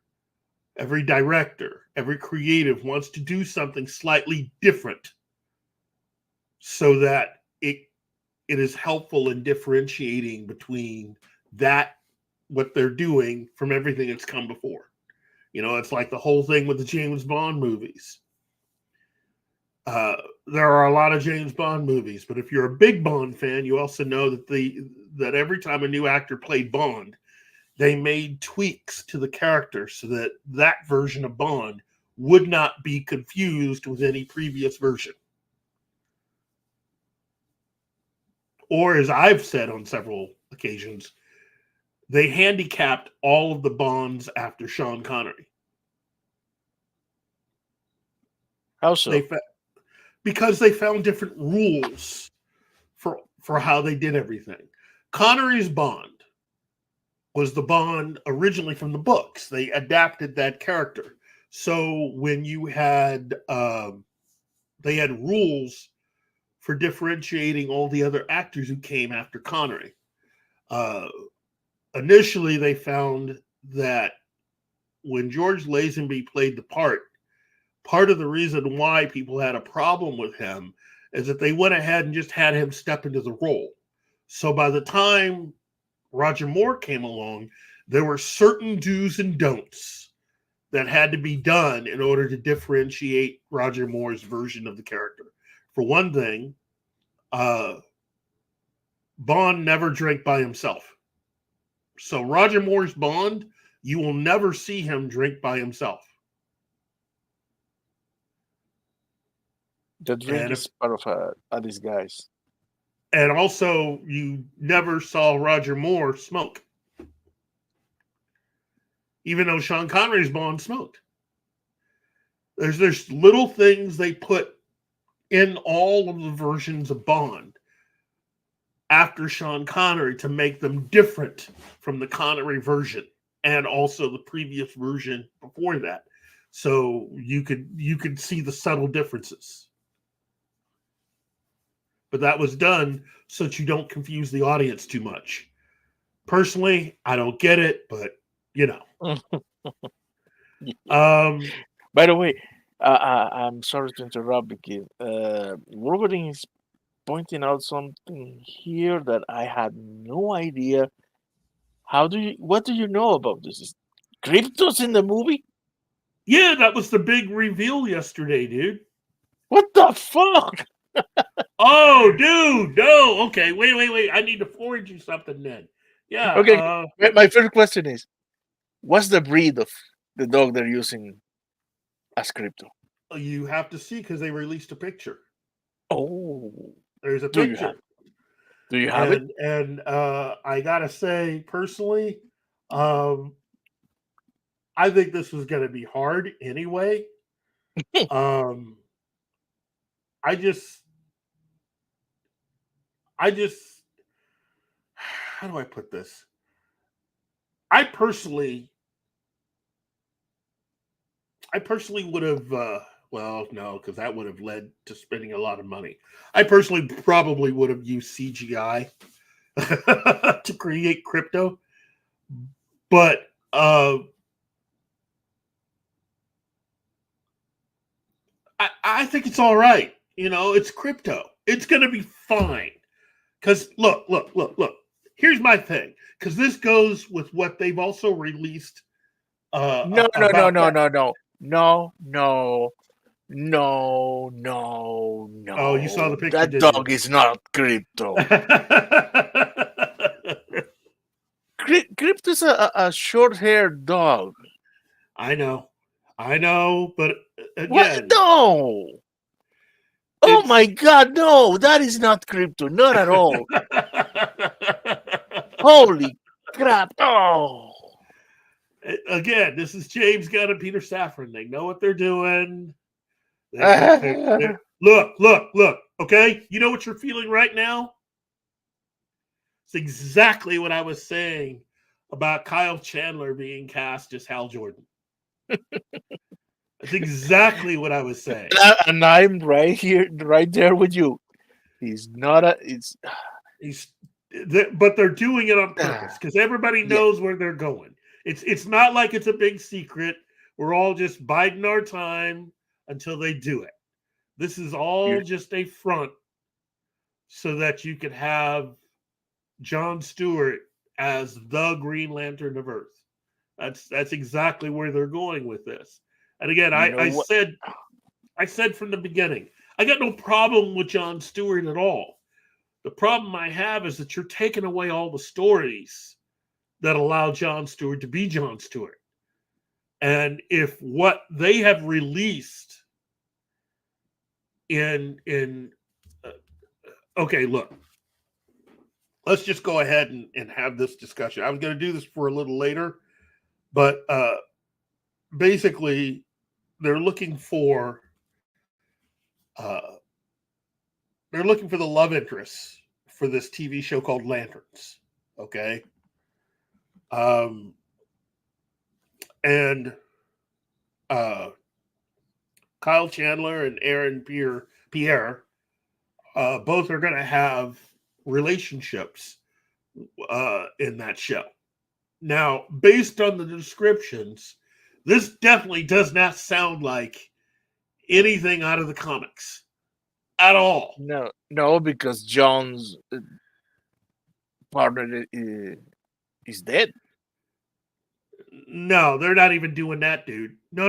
every director, every creative wants to do something slightly different so that it is helpful in differentiating between that what they're doing from everything that's come before. It's like the whole thing with the James Bond movies. There are a lot of James Bond movies, but if you're a big Bond fan, you also know that every time a new actor played Bond, they made tweaks to the character so that that version of Bond would not be confused with any previous version. Or, as I've said on several occasions, they handicapped all of the Bonds after Sean Connery. How so? Because they found different rules for how they did everything. Connery's Bond was the Bond originally from the books. They adapted that character. So when you had, they had rules for differentiating all the other actors who came after Connery. Initially, they found that when George Lazenby played the part of the reason why people had a problem with him is that they went ahead and just had him step into the role. So by the time Roger Moore came along, there were certain do's and don'ts that had to be done in order to differentiate Roger Moore's version of the character. For one thing, Bond never drank by himself. So Roger Moore's Bond, you will never see him drink by himself. The drink is part of a disguise. And also, you never saw Roger Moore smoke. Even though Sean Connery's Bond smoked. There's little things they put in all of the versions of Bond after Sean Connery to make them different from the Connery version and also the previous version before that. So you could see the subtle differences. But that was done so that you don't confuse the audience too much. Personally, I don't get it, but By the way, I'm sorry to interrupt because Wolverine is pointing out something here that I had no idea. What do you know about this? Is Cryptos in the movie? Yeah, that was the big reveal yesterday, dude. What the fuck? Oh, dude, no. Okay, wait. I need to forward you something then. Yeah. Okay, my first question is, what's the breed of the dog they're using as Crypto? You have to see because they released a picture. Oh, There's a Do you picture. Do you have it? And I gotta say, personally, um, I think this was going to be hard anyway. um, I just, how do I put this? I personally would have, well, no, because that would have led to spending a lot of money. I personally probably would have used CGI to create crypto, but I think it's all right. You know, it's crypto. It's going to be fine. Because look. Here's my thing. Because this goes with what they've also released. No. Oh, you saw the picture, That didn't dog you? is not crypto. Crypto is a short-haired dog. I know, but What? again, No. Oh my God, no! That is not crypto, not at all. Holy crap! Oh. Again, this is James Gunn and Peter Safran. They know what they're doing. Look. Okay, you know what you're feeling right now? It's exactly what I was saying about Kyle Chandler being cast as Hal Jordan. That's exactly what I was saying. And I'm right here, right there with you. He's not a. But they're doing it on purpose because everybody knows where they're going. It's not like it's a big secret. We're all just biding our time until they do it. This is all just a front so that you could have Jon Stewart as the Green Lantern of Earth. That's exactly where they're going with this. And again, I said from the beginning, I got no problem with Jon Stewart at all. The problem I have is that you're taking away all the stories that allow Jon Stewart to be Jon Stewart. And if what they have released okay, look, let's just go ahead and have this discussion. I was going to do this for a little later, but basically they're looking for the love interests for this TV show called Lanterns. Okay. And Kyle Chandler and Aaron Pierre both are going to have relationships in that show. Now, based on the descriptions, this definitely does not sound like anything out of the comics at all. No, because John's partner is dead. No, they're not even doing that, dude. No.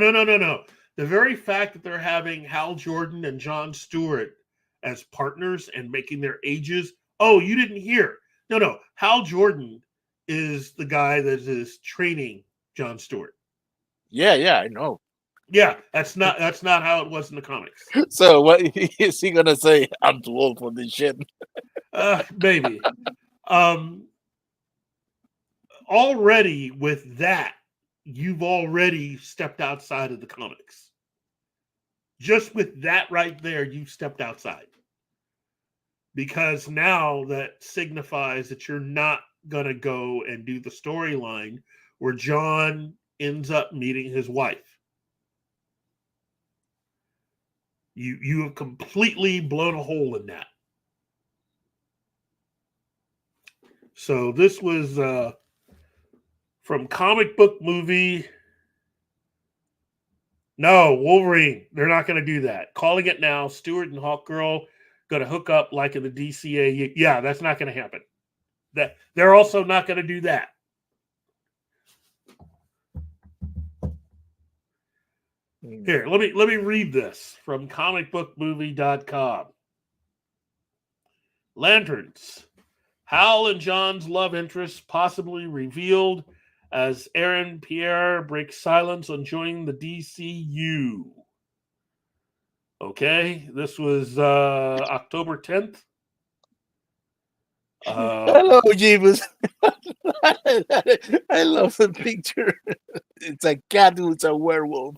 The very fact that they're having Hal Jordan and Jon Stewart as partners and making their ages. Oh, you didn't hear. No. Hal Jordan is the guy that is training Jon Stewart. Yeah, I know. Yeah, that's not how it was in the comics. So what is he gonna say? I'm too old for this shit. Maybe. Already with that, you've already stepped outside of the comics. Just with that right there, you've stepped outside. Because now that signifies that you're not going to go and do the storyline where John ends up meeting his wife. You have completely blown a hole in that. So this was from comic book movie. No, Wolverine. They're not going to do that. Calling it now. Stewart and Hawkgirl going to hook up like in the DCEU. Yeah, that's not going to happen. That they're also not going to do that. Here, let me read this from comicbookmovie.com. Lanterns. Hal and John's love interest possibly revealed as Aaron Pierre breaks silence on joining the DCEU. Okay, this was October 10th. Hello, Jeebus. I love the picture. It's a cat who's a werewolf.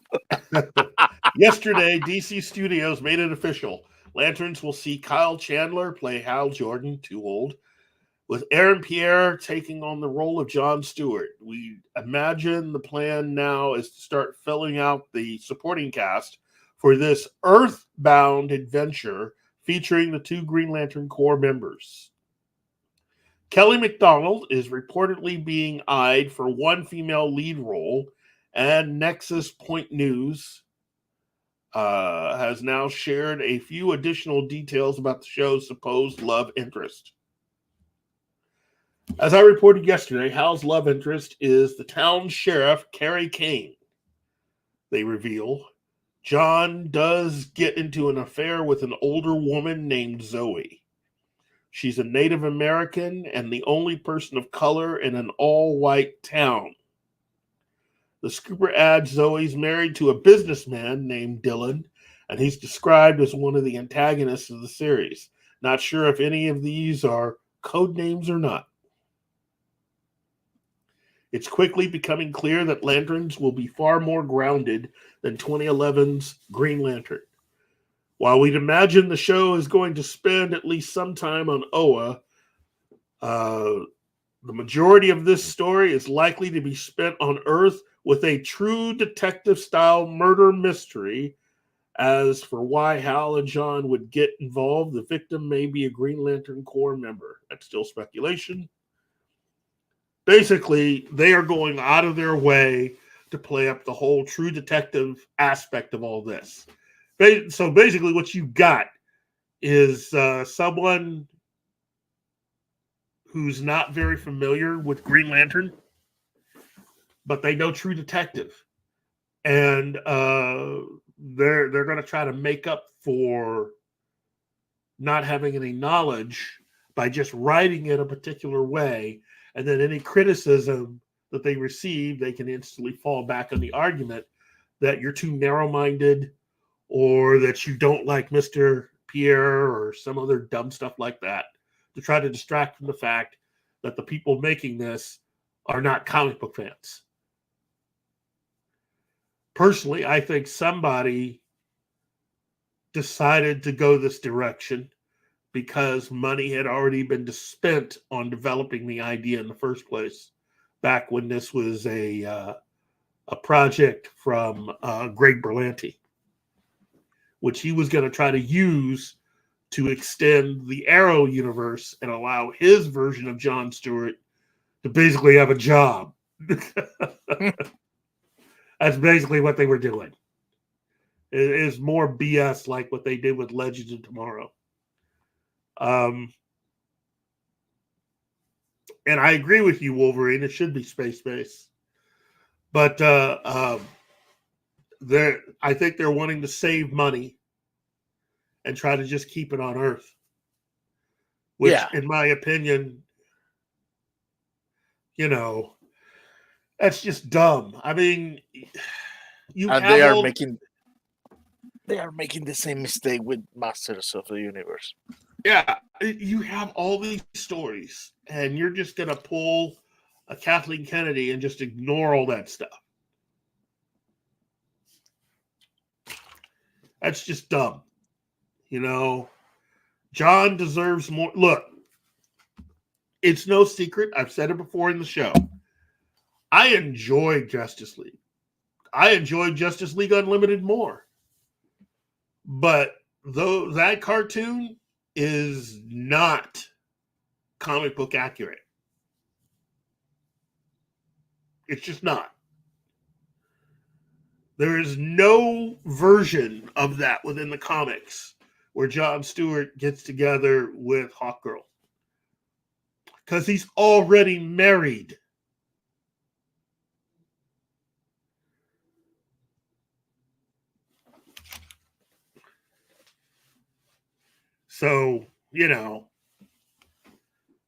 Yesterday, DC Studios made it official. Lanterns will see Kyle Chandler play Hal Jordan, too old, with Aaron Pierre taking on the role of Jon Stewart. We imagine the plan now is to start filling out the supporting cast for this Earthbound adventure featuring the 2 Green Lantern Corps members. Kelly MacDonald is reportedly being eyed for one female lead role, and Nexus Point News has now shared a few additional details about the show's supposed love interest. As I reported yesterday, Hal's love interest is the town sheriff, Carrie Kane. They reveal John does get into an affair with an older woman named Zoe. She's a Native American and the only person of color in an all-white town. The scooper adds Zoe's married to a businessman named Dylan, and he's described as one of the antagonists of the series. Not sure if any of these are code names or not. It's quickly becoming clear that Lanterns will be far more grounded than 2011's Green Lantern. While we'd imagine the show is going to spend at least some time on Oa, the majority of this story is likely to be spent on Earth with a true detective-style murder mystery. As for why Hal and John would get involved, the victim may be a Green Lantern Corps member. That's still speculation. Basically, they are going out of their way to play up the whole true detective aspect of all this. So basically what you got is someone who's not very familiar with Green Lantern, but they know True Detective. And they're going to try to make up for not having any knowledge by just writing it a particular way. And then any criticism that they receive, they can instantly fall back on the argument that you're too narrow-minded or that you don't like Mr. Pierre or some other dumb stuff like that, to try to distract from the fact that the people making this are not comic book fans. Personally, I think somebody decided to go this direction because money had already been spent on developing the idea in the first place, back when this was a project from Greg Berlanti, which he was going to try to use to extend the Arrow universe and allow his version of Jon Stewart to basically have a job. That's basically what they were doing. It is more BS like what they did with Legends of Tomorrow. And I agree with you, Wolverine. It should be space-based. But I think they're wanting to save money and try to just keep it on Earth. Which, in my opinion, that's just dumb. I mean, they are making the same mistake with Masters of the Universe. Yeah, you have all these stories, and you're just going to pull a Kathleen Kennedy and just ignore all that stuff. That's just dumb. John deserves more. Look, it's no secret. I've said it before in the show. I enjoyed Justice League. I enjoyed Justice League Unlimited more. But though that cartoon is not comic book accurate. It's just not. There is no version of that within the comics where Jon Stewart gets together with Hawkgirl. Because he's already married. So,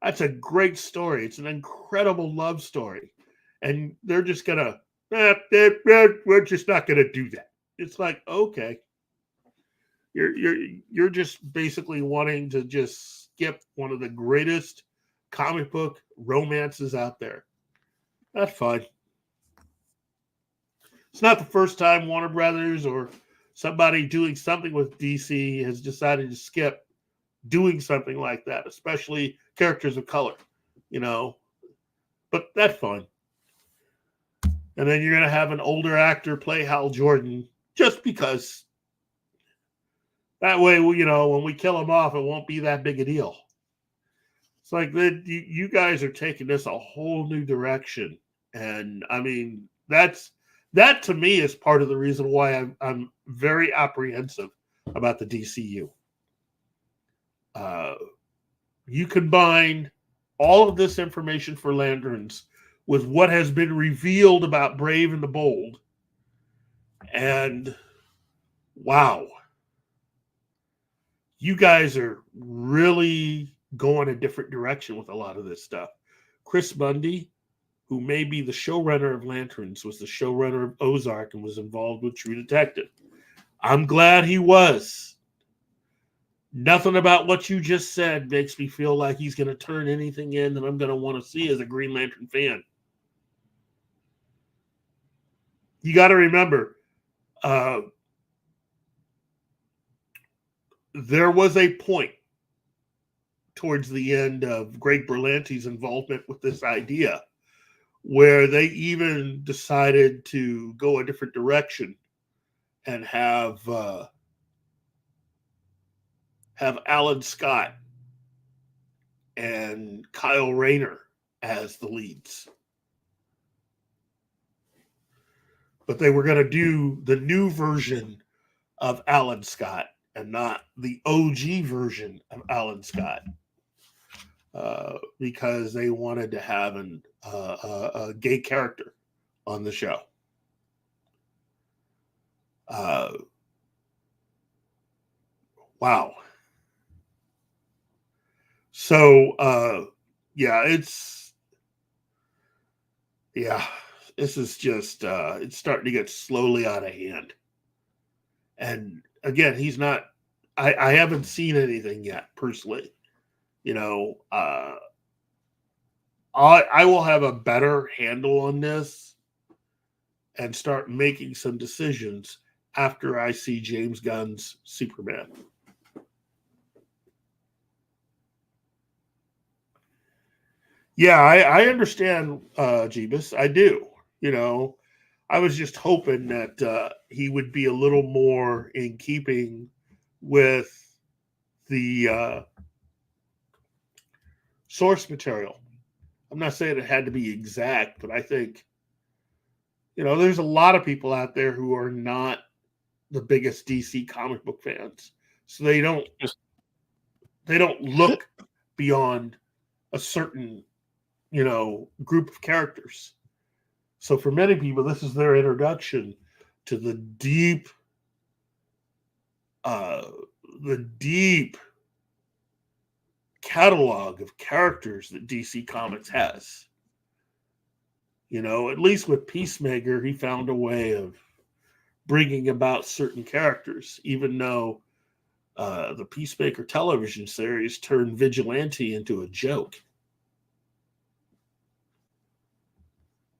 that's a great story. It's an incredible love story. And they're just going to, we're just not going to do that. It's like, okay. You're just basically wanting to just skip one of the greatest comic book romances out there. That's fine. It's not the first time Warner Brothers or somebody doing something with DC has decided to skip doing something like that, especially characters of color, but that's fine. And then you're going to have an older actor play Hal Jordan just because. That way, when we kill him off, it won't be that big a deal. It's like you guys are taking this a whole new direction. And I mean, that to me is part of the reason why I'm very apprehensive about the DCU. You combine all of this information for Lanterns with what has been revealed about Brave and the Bold, and wow, you guys are really going a different direction with a lot of this stuff. Chris Mundy, who may be the showrunner of Lanterns, was the showrunner of Ozark and was involved with True Detective. I'm glad he was. Nothing about what you just said makes me feel like he's going to turn anything in that I'm going to want to see as a Green Lantern fan. You got to remember, there was a point towards the end of Greg Berlanti's involvement with this idea where they even decided to go a different direction and have Alan Scott and Kyle Rayner as the leads. But they were going to do the new version of Alan Scott and not the OG version of Alan Scott, because they wanted to have a gay character on the show. Wow. So, this is just, it's starting to get slowly out of hand. And again, he's not, I haven't seen anything yet, personally. I will have a better handle on this and start making some decisions after I see James Gunn's Superman. Yeah, I understand, Jeebus. I do. I was just hoping that he would be a little more in keeping with the source material. I'm not saying it had to be exact, but I think, there's a lot of people out there who are not the biggest DC comic book fans. So they don't look beyond a certain, group of characters. So for many people, this is their introduction to the deep catalog of characters that DC Comics has. At least with Peacemaker, he found a way of bringing about certain characters, even though the Peacemaker television series turned Vigilante into a joke.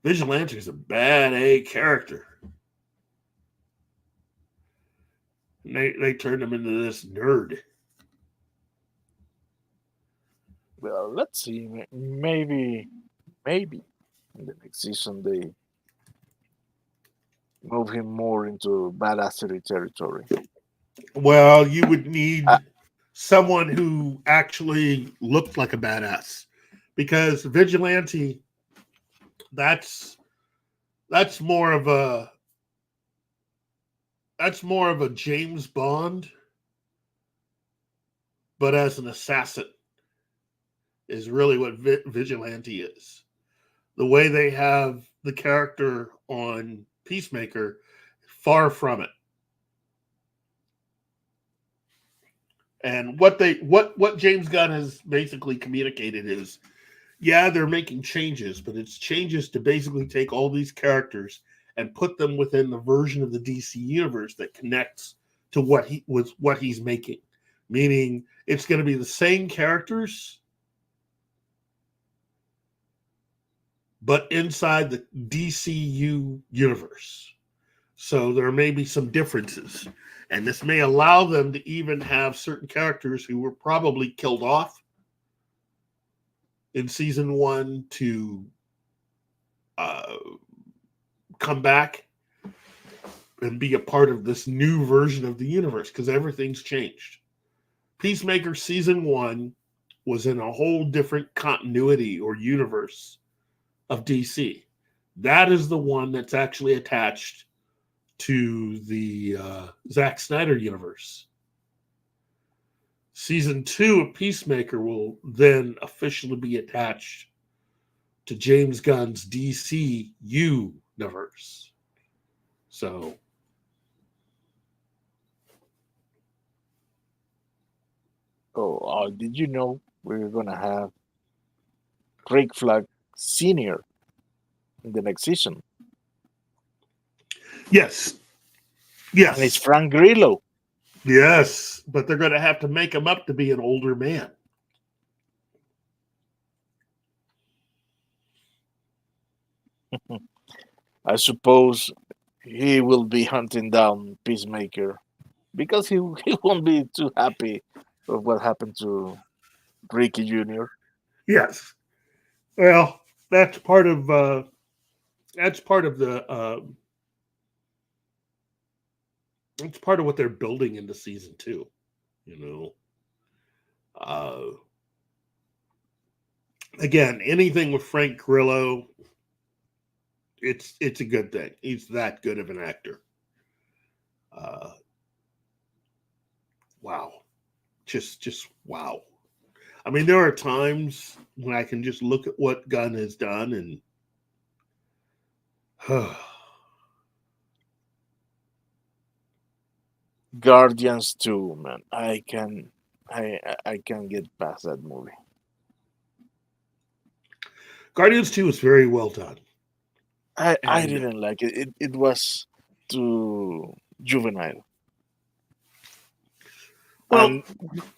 Vigilante is a bad A character. And they turned him into this nerd. Well, let's see. Maybe in the next season they move him more into badassery territory. Well, you would need someone who actually looked like a badass, because Vigilante, that's more of a James Bond, but as an assassin, is really what Vigilante is. The way they have the character on Peacemaker, far from it. And what James Gunn has basically communicated is, yeah, they're making changes, but it's changes to basically take all these characters and put them within the version of the DC universe that connects to what he's making. Meaning, it's going to be the same characters, but inside the DCU universe. So there may be some differences. And this may allow them to even have certain characters who were probably killed off in season 1 to come back and be a part of this new version of the universe, because everything's changed. Peacemaker season 1 was in a whole different continuity or universe of DC. That is the one that's actually attached to the Zack Snyder universe. Season 2 of Peacemaker will then officially be attached to James Gunn's DCEU universe. So, did you know we're gonna have Rick Flag Senior in the next season? yes. And it's Frank Grillo. Yes, but they're going to have to make him up to be an older man. I suppose he will be hunting down Peacemaker because he won't be too happy with what happened to Ricky Jr. Yes. Well, that's part of the that's part of what they're building into season 2. Again, anything with Frank Grillo, it's a good thing. He's that good of an actor. Wow. Just wow. I mean, there are times when I can just look at what Gunn has done and Guardians 2, man. I can get past that movie. Guardians 2 is very well done. I didn't like it. It was too juvenile. Well,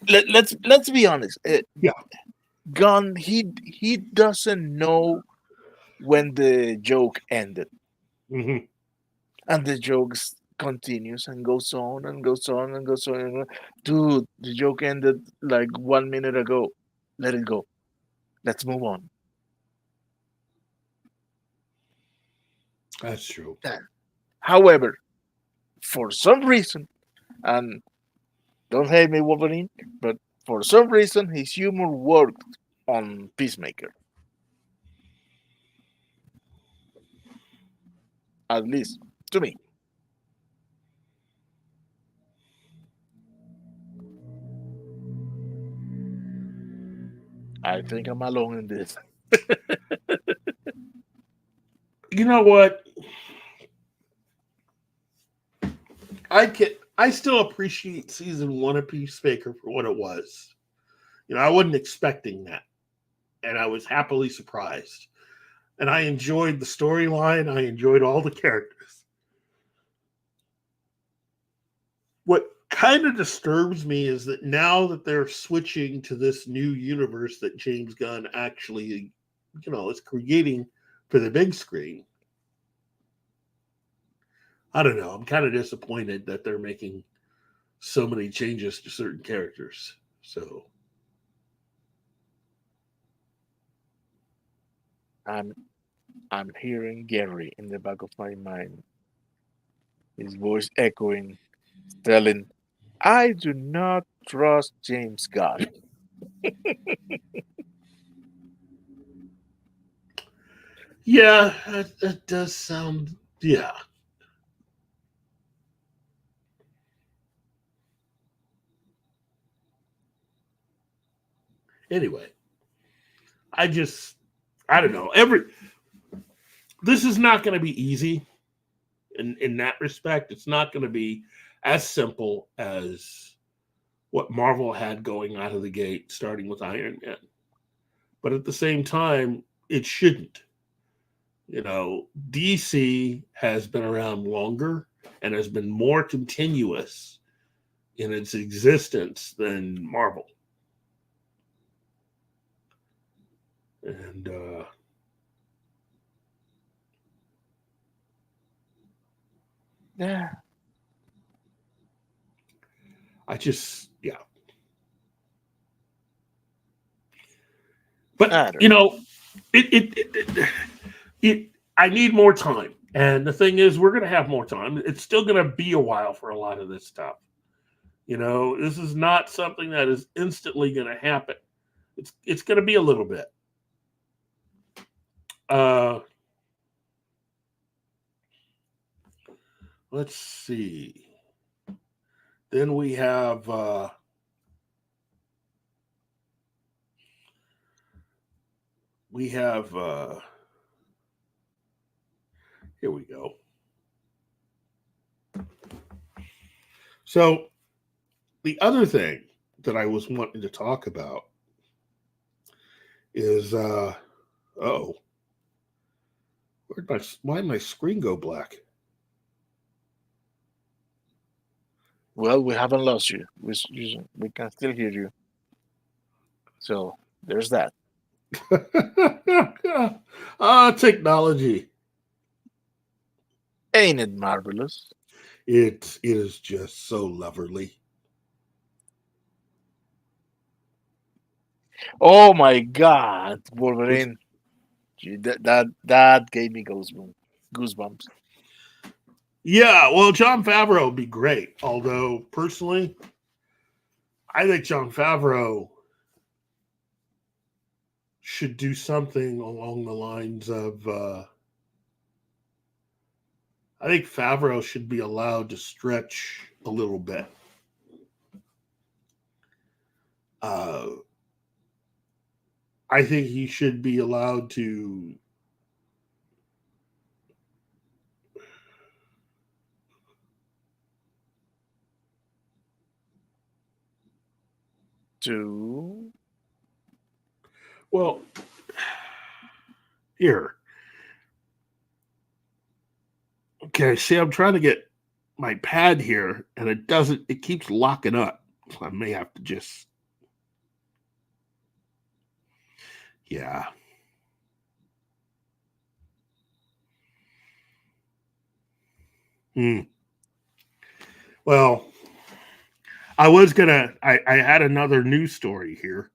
let's be honest. Yeah. Gunn, he doesn't know when the joke ended, mhm. and the joke continues and goes on and goes on and goes on. Dude, the joke ended like 1 minute ago. Let it go. Let's move on. That's true. However, for some reason, and don't hate me, Wolverine, but for some reason, his humor worked on Peacemaker. At least to me. I think I'm alone in this. You know what? I still appreciate season 1 of Peacemaker for what it was. I wasn't expecting that, and I was happily surprised. And I enjoyed the storyline. I enjoyed all the characters. What kind of disturbs me is that now that they're switching to this new universe that James Gunn actually, is creating for the big screen, I don't know. I'm kind of disappointed that they're making so many changes to certain characters. So I'm hearing Gary in the back of my mind. His voice echoing, telling, I do not trust James Gunn. yeah, that does sound, yeah. Anyway, I don't know. This is not going to be easy in that respect. It's not going to be as simple as what Marvel had going out of the gate, starting with Iron Man. But at the same time, it shouldn't. DC has been around longer and has been more continuous in its existence than Marvel. And Yeah. Yeah. But I don't you know. know, I need more time. And the thing is, we're going to have more time. It's still going to be a while for a lot of this stuff. You know, this is not something that is instantly going to happen. It's going to be a little bit. Let's see. Then we have here we go. So the other thing that I was wanting to talk about is why did my screen go black? Well, we haven't lost you. We can still hear you. So there's that. Technology. Ain't it marvelous? It is just so loverly. Oh my God, Wolverine! Gee, that gave me goosebumps. Yeah, well, Jon Favreau would be great. Although, personally, I think Jon Favreau should do something along the lines of I think Favreau should be allowed to stretch a little bit. I think he should be allowed to well, here. Okay, see, I'm trying to get my pad here, and it keeps locking up. So I may have to just, yeah. Well, I had another news story here.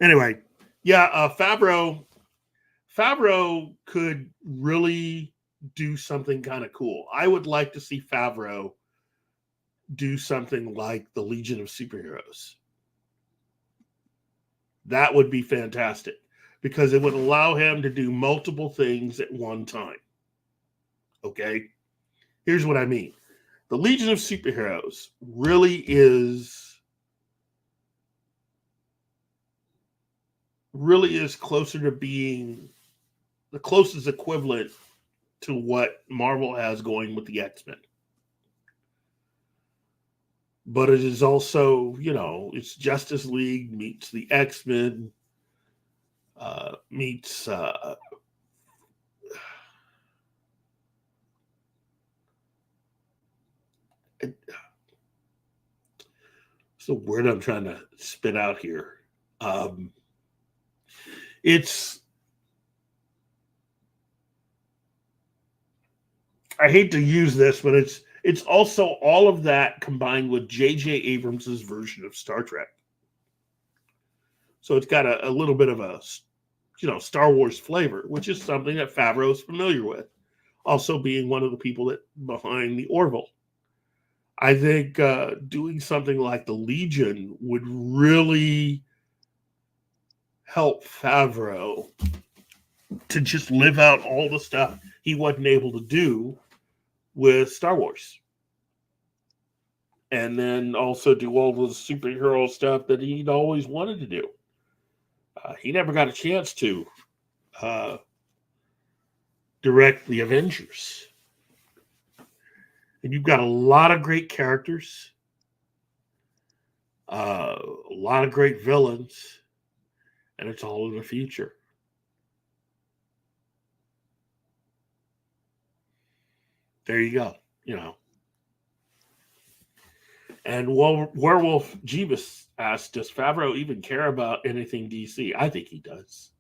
Anyway, yeah, Favreau could really do something kind of cool. I would like to see Favreau do something like the Legion of Superheroes. That would be fantastic because it would allow him to do multiple things at one time. Okay? Here's what I mean. The Legion of Superheroes really is closer to being the closest equivalent to what Marvel has going with the X-Men. But it is also, it's Justice League meets the X-Men, meets so the word I'm trying to spit out here. I hate to use this, but it's also all of that combined with J.J. Abrams's version of Star Trek. So it's got a little bit of a, Star Wars flavor, which is something that Favreau is familiar with. Also being one of the people that behind the Orville. I think doing something like the Legion would really help Favreau to just live out all the stuff he wasn't able to do with Star Wars. And then also do all the superhero stuff that he'd always wanted to do. He never got a chance to direct the Avengers. And you've got a lot of great characters, a lot of great villains, and it's all in the future. There you go, And Werewolf Jeebus asked, does Favreau even care about anything DC? I think he does.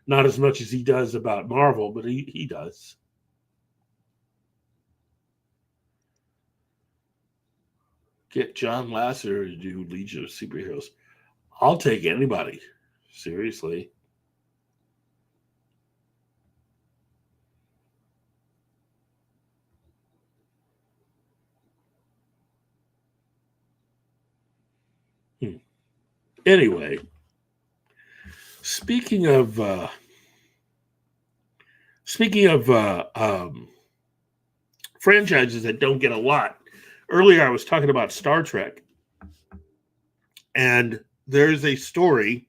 Not as much as he does about Marvel, but he does. get John Lasseter to do Legion of Superheroes. I'll take anybody. Seriously. Anyway, speaking of franchises that don't get a lot, earlier I was talking about Star Trek, and there's a story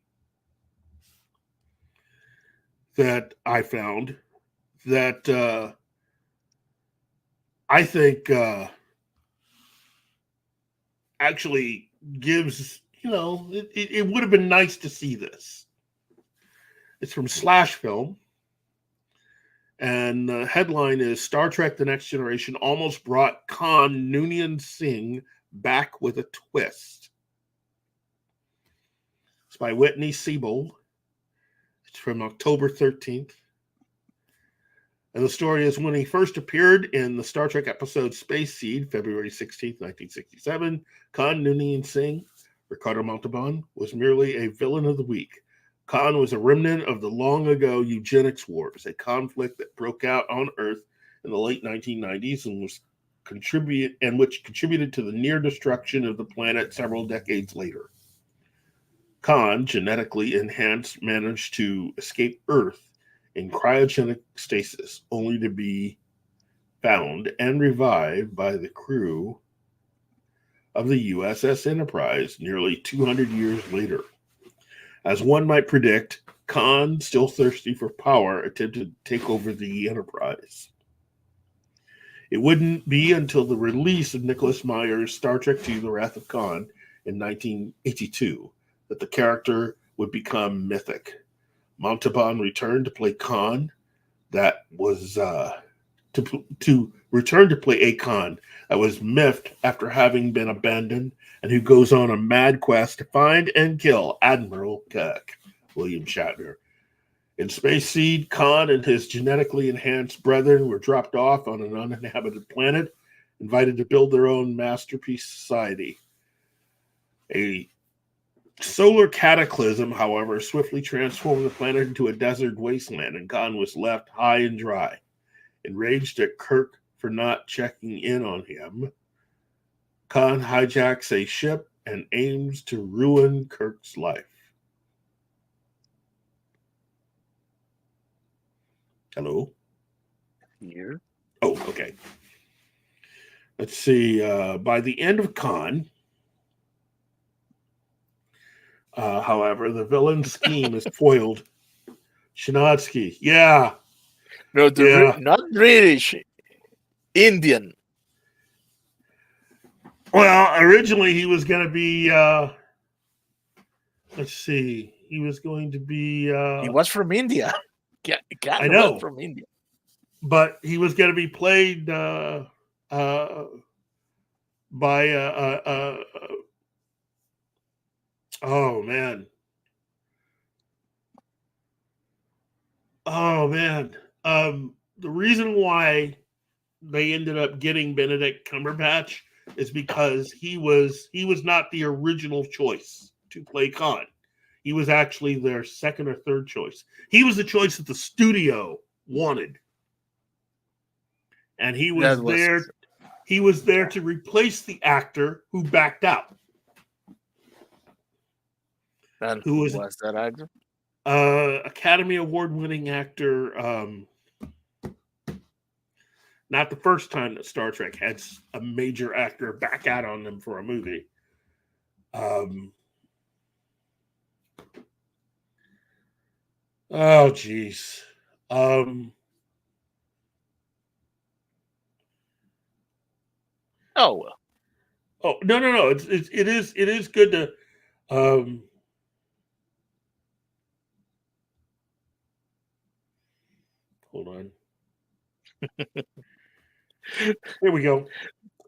that I found that I think actually gives, it would have been nice to see this. It's from Slash Film, and the headline is Star Trek The Next Generation almost brought Khan Noonien Singh back with a twist. It's by Whitney Seibold. It's from October 13th. And the story is when he first appeared in the Star Trek episode Space Seed, February 16th, 1967, Khan Noonien Singh, Ricardo Montalban, was merely a villain of the week. Khan was a remnant of the long-ago eugenics wars, a conflict that broke out on Earth in the late 1990s and which contributed to the near destruction of the planet several decades later. Khan, genetically enhanced, managed to escape Earth in cryogenic stasis, only to be found and revived by the crew of the USS Enterprise nearly 200 years later. As one might predict, Khan, still thirsty for power, attempted to take over the Enterprise. It wouldn't be until the release of Nicholas Meyer's Star Trek II: The Wrath of Khan in 1982 that the character would become mythic. Montalban returned to play Khan, that was to return to play a Khan that was miffed after having been abandoned, and who goes on a mad quest to find and kill Admiral Kirk, William Shatner. In Space Seed, Khan and his genetically enhanced brethren were dropped off on an uninhabited planet, invited to build their own masterpiece society. A solar cataclysm, however, swiftly transformed the planet into a desert wasteland, and Khan was left high and dry. Enraged at Kirk for not checking in on him, Khan hijacks a ship and aims to ruin Kirk's life. Hello? Here. Oh, okay. Let's see. By the end of Khan, however, the villain's scheme is foiled. Shinadsky. Yeah. No, Yeah. not British. Indian. Well, originally he was going to be, let's see. He was going to be... he was from India. I know. Was from India. But he was going to be played by... oh, man. Oh, man. The reason why they ended up getting Benedict Cumberbatch is because he was not the original choice to play Khan. He was actually their second or third choice. He was the choice that the studio wanted. And he was there to replace the actor who backed out. And who was that actor? Academy Award winning actor. Not the first time that Star Trek had a major actor back out on them for a movie. Oh, geez. Oh well. Oh, no. It is good to. Hold on. Here we go.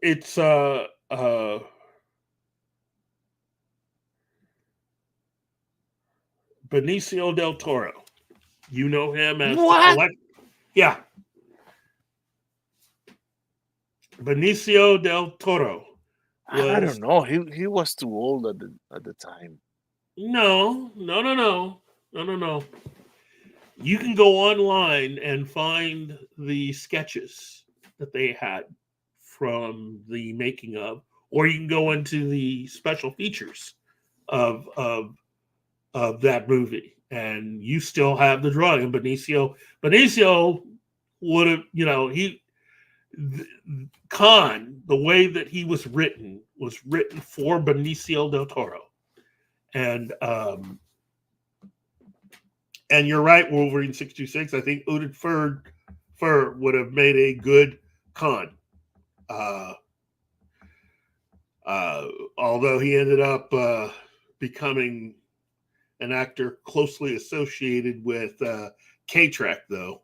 It's Benicio del Toro. You know him as what? Yeah. Benicio del Toro, I was don't know. He was too old at the time. no. You can go online and find the sketches that they had from the making of, or you can go into the special features of that movie, and you still have the drawing. And Benicio would have, Khan, the way that he was written for Benicio del Toro, and you're right, Wolverine 626. I think Udit Fur would have made a good Khan. Uh, Although he ended up becoming an actor closely associated with K-Trek, though.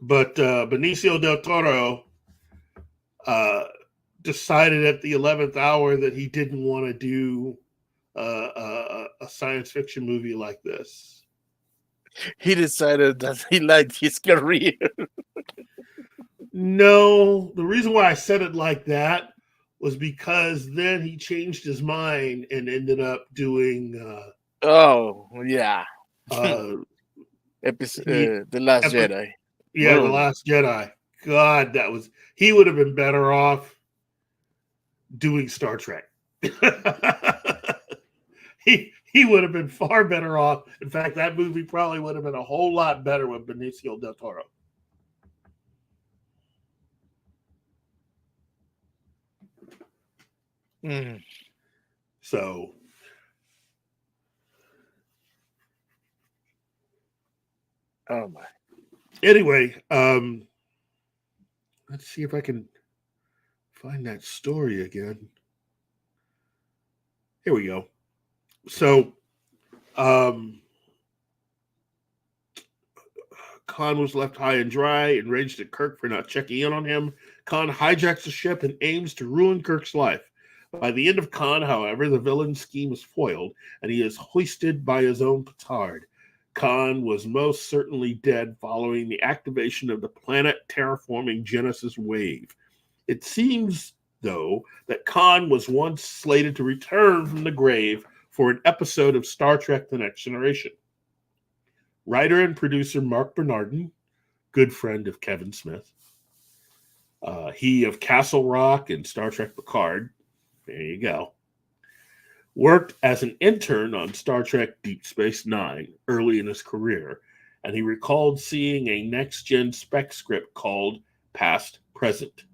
But Benicio del Toro decided at the 11th hour that he didn't want to do a science fiction movie like this. He decided that he liked his career. No, the reason why I said it like that was because then he changed his mind and ended up doing Oh yeah, uh, The Last Jedi. The Boom. Last Jedi. God, he would have been better off doing Star Trek. he would have been far better off. In fact, that movie probably would have been a whole lot better with Benicio del Toro. Mm. So, Oh my. anyway, let's see if I can find that story again. Here we go. So, Khan was left high and dry and raged at Kirk for not checking in on him. Khan hijacks the ship and aims to ruin Kirk's life. By the end of Khan, however, the villain's scheme is foiled, and he is hoisted by his own petard. Khan was most certainly dead following the activation of the planet-terraforming Genesis wave. It seems, though, that Khan was once slated to return from the grave for an episode of Star Trek The Next Generation. Writer and producer Mark Bernardin, good friend of Kevin Smith, he of Castle Rock and Star Trek Picard, there you go, worked as an intern on Star Trek Deep Space Nine early in his career, and he recalled seeing a next-gen spec script called Past Present,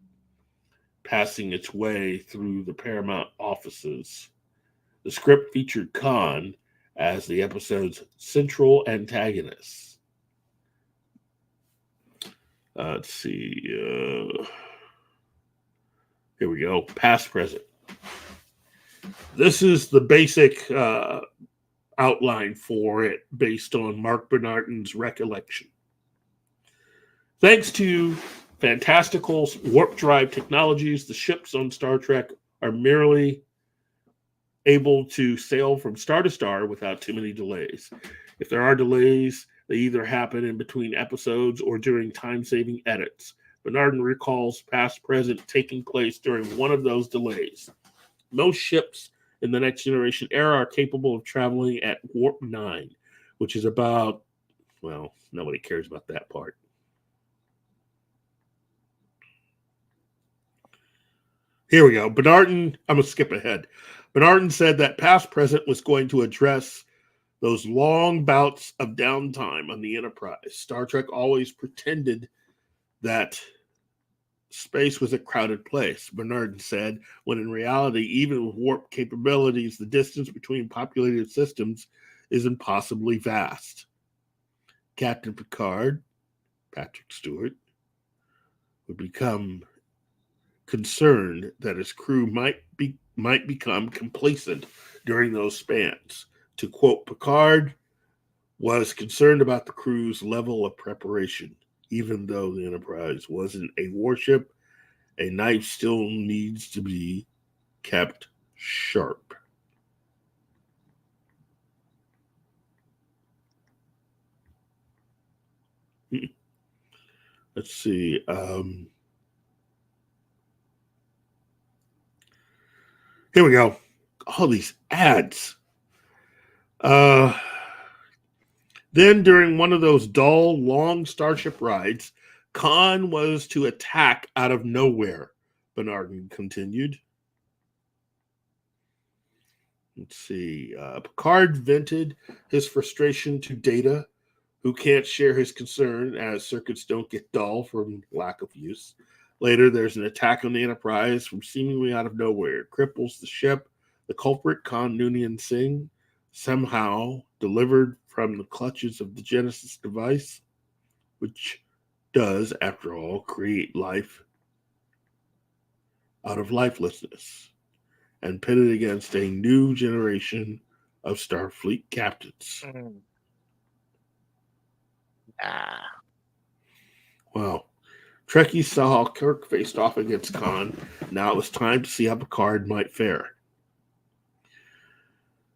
passing its way through the Paramount offices. The script featured Khan as the episode's central antagonist. Let's see. Here we go. Past, present. This is the basic outline for it based on Mark Bernardin's recollection. Thanks to fantastical warp drive technologies, the ships on Star Trek are merely able to sail from star to star without too many delays. If there are delays, they either happen in between episodes or during time-saving edits. Bernardin recalls Past Present taking place during one of those delays. Most ships in the Next Generation era are capable of traveling at warp 9, which is about, well, nobody cares about that part. Here we go. Bernardin, I'm going to skip ahead. Bernardin said that Past Present was going to address those long bouts of downtime on the Enterprise. Star Trek always pretended that space was a crowded place, Bernardin said, when in reality, even with warp capabilities, the distance between populated systems is impossibly vast. Captain Picard, Patrick Stewart, would become concerned that his crew might become complacent during those spans. To quote, Picard was concerned about the crew's level of preparation. Even though the Enterprise wasn't a warship, a knife still needs to be kept sharp. Let's see. Here we go. All these ads. Then during one of those dull, long starship rides, Khan was to attack out of nowhere, Bernardin continued. Let's see. Picard vented his frustration to Data, who can't share his concern as circuits don't get dull from lack of use. Later, there's an attack on the Enterprise from seemingly out of nowhere. It cripples the ship. The culprit, Khan Noonien Singh, somehow delivered from the clutches of the Genesis device, which does, after all, create life out of lifelessness, and pitted against a new generation of Starfleet captains. Nah. Wow. Trekkies saw how Kirk faced off against Khan. Now it was time to see how Picard might fare.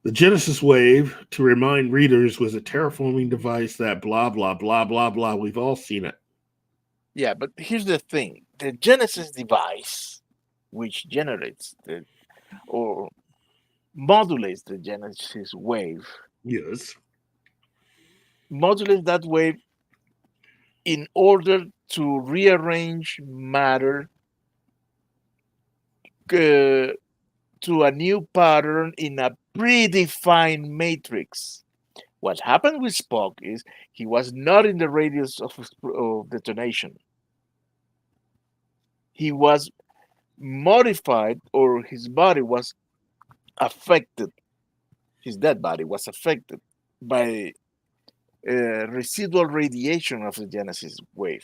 The Genesis wave, to remind readers, was a terraforming device that blah, blah, blah, blah, blah. We've all seen it. Yeah, but here's the thing. The Genesis device, which generates or modulates the Genesis wave, Yes. modulates that wave in order to rearrange matter to a new pattern in a predefined matrix. What happened with Spock is he was not in the radius of detonation. He was modified, or his body was affected. His dead body was affected by residual radiation of the Genesis wave.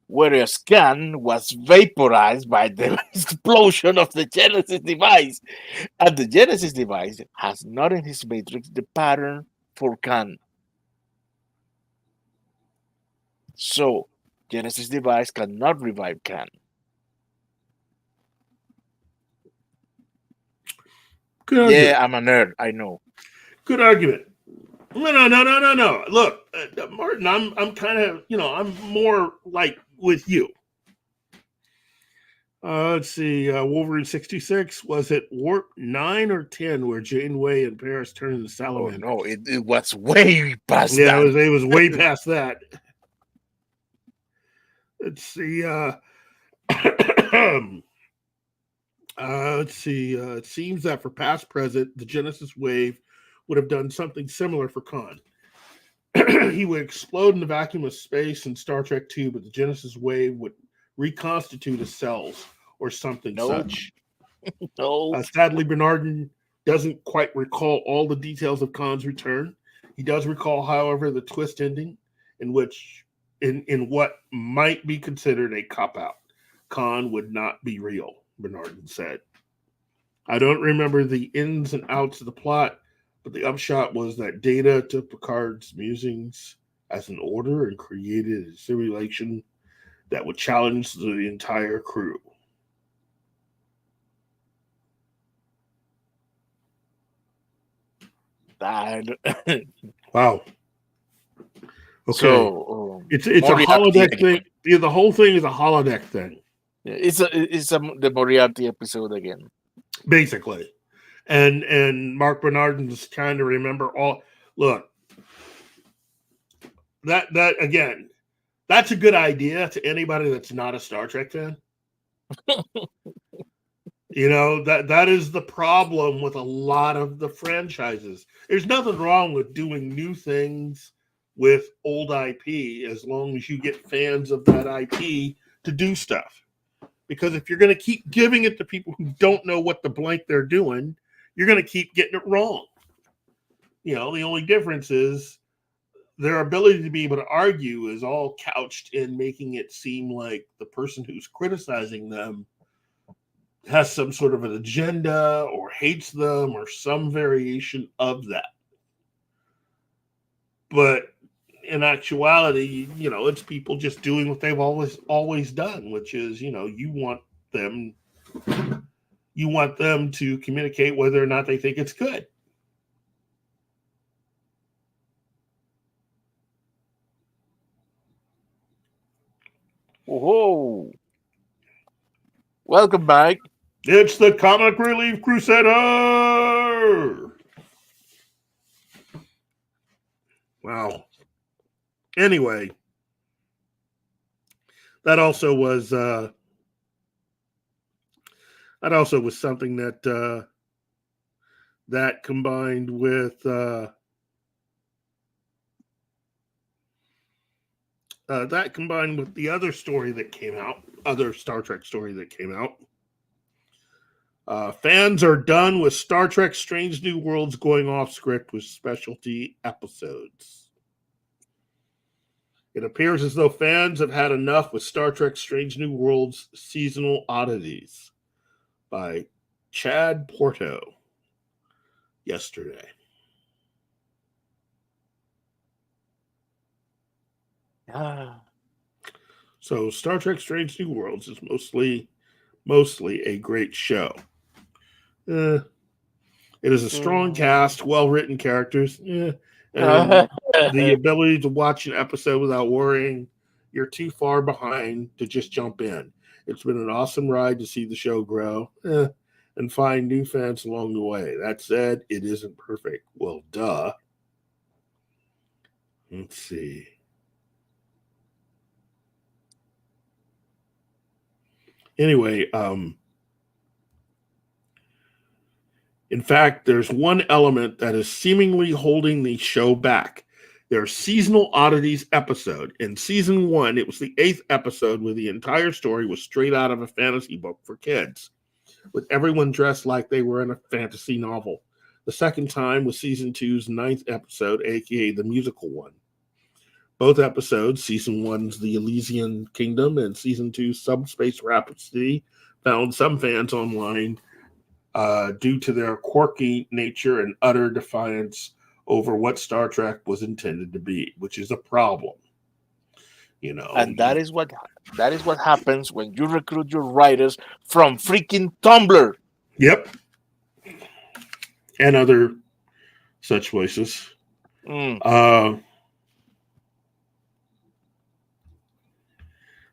Whereas Khan was vaporized by the explosion of the Genesis device. And the Genesis device has not in his matrix the pattern for Khan. So, Genesis device cannot revive Khan. Good argument. Yeah, I'm a nerd, I know. Good argument. No. Look, Martin, I'm kind of, I'm more like with you. Let's see. Wolverine 66. Was it Warp 9 or 10 where Janeway and Paris turned into Oh salamanders? no, it was way past Yeah, that. it was way past that. Let's see. Let's see. It seems that for past present, the Genesis wave would have done something similar for Khan. He would explode in the vacuum of space in Star Trek II, but the Genesis wave would reconstitute his cells or something such. No. Sadly, Bernardin doesn't quite recall all the details of Khan's return. He does recall, however, the twist ending in which, in what might be considered a cop-out. Khan would not be real, Bernardin said. I don't remember the ins and outs of the plot, but the upshot was that Data took Picard's musings as an order and created a simulation that would challenge the entire crew. Wow. Okay. So it's a holodeck thing. Yeah, the whole thing is a holodeck thing. Yeah, it's the Moriarty episode again. Basically. And Mark Bernardin's trying to remember all. Look, that again, that's a good idea to anybody that's not a Star Trek fan. That is the problem with a lot of the franchises. There's nothing wrong with doing new things with old IP as long as you get fans of that IP to do stuff. Because if you're going to keep giving it to people who don't know what the blank they're doing, you're going to keep getting it wrong. The only difference is their ability to be able to argue is all couched in making it seem like the person who's criticizing them has some sort of an agenda or hates them or some variation of that. But in actuality, it's people just doing what they've always done, which is, you want them to communicate whether or not they think it's good. Whoa. Welcome back. It's the Comic Relief Crusader. Wow. Anyway, that also was something that that combined with the other story that came out, other Star Trek story that came out. Fans are done with Star Trek Strange New Worlds going off script with specialty episodes. It appears as though fans have had enough with Star Trek Strange New Worlds seasonal oddities by Chad Porto yesterday. So Star Trek Strange New Worlds is mostly a great show. It is a strong cast, well-written characters, and the ability to watch an episode without worrying you're too far behind to just jump in. It's been an awesome ride to see the show grow and find new fans along the way. That said, it isn't perfect. Well, duh. Let's see. Anyway, in fact, there's one element that is seemingly holding the show back. Their seasonal oddities episode. In season 1, it was the 8th episode where the entire story was straight out of a fantasy book for kids, with everyone dressed like they were in a fantasy novel. The second time was season 2's 9th episode, aka the musical one. Both episodes, season 1's The Elysian Kingdom and season 2's Subspace Rhapsody, found some fans online due to their quirky nature and utter defiance over what Star Trek was intended to be, which is a problem. You know, and that is what happens when you recruit your writers from freaking Tumblr. Yep, and other such places.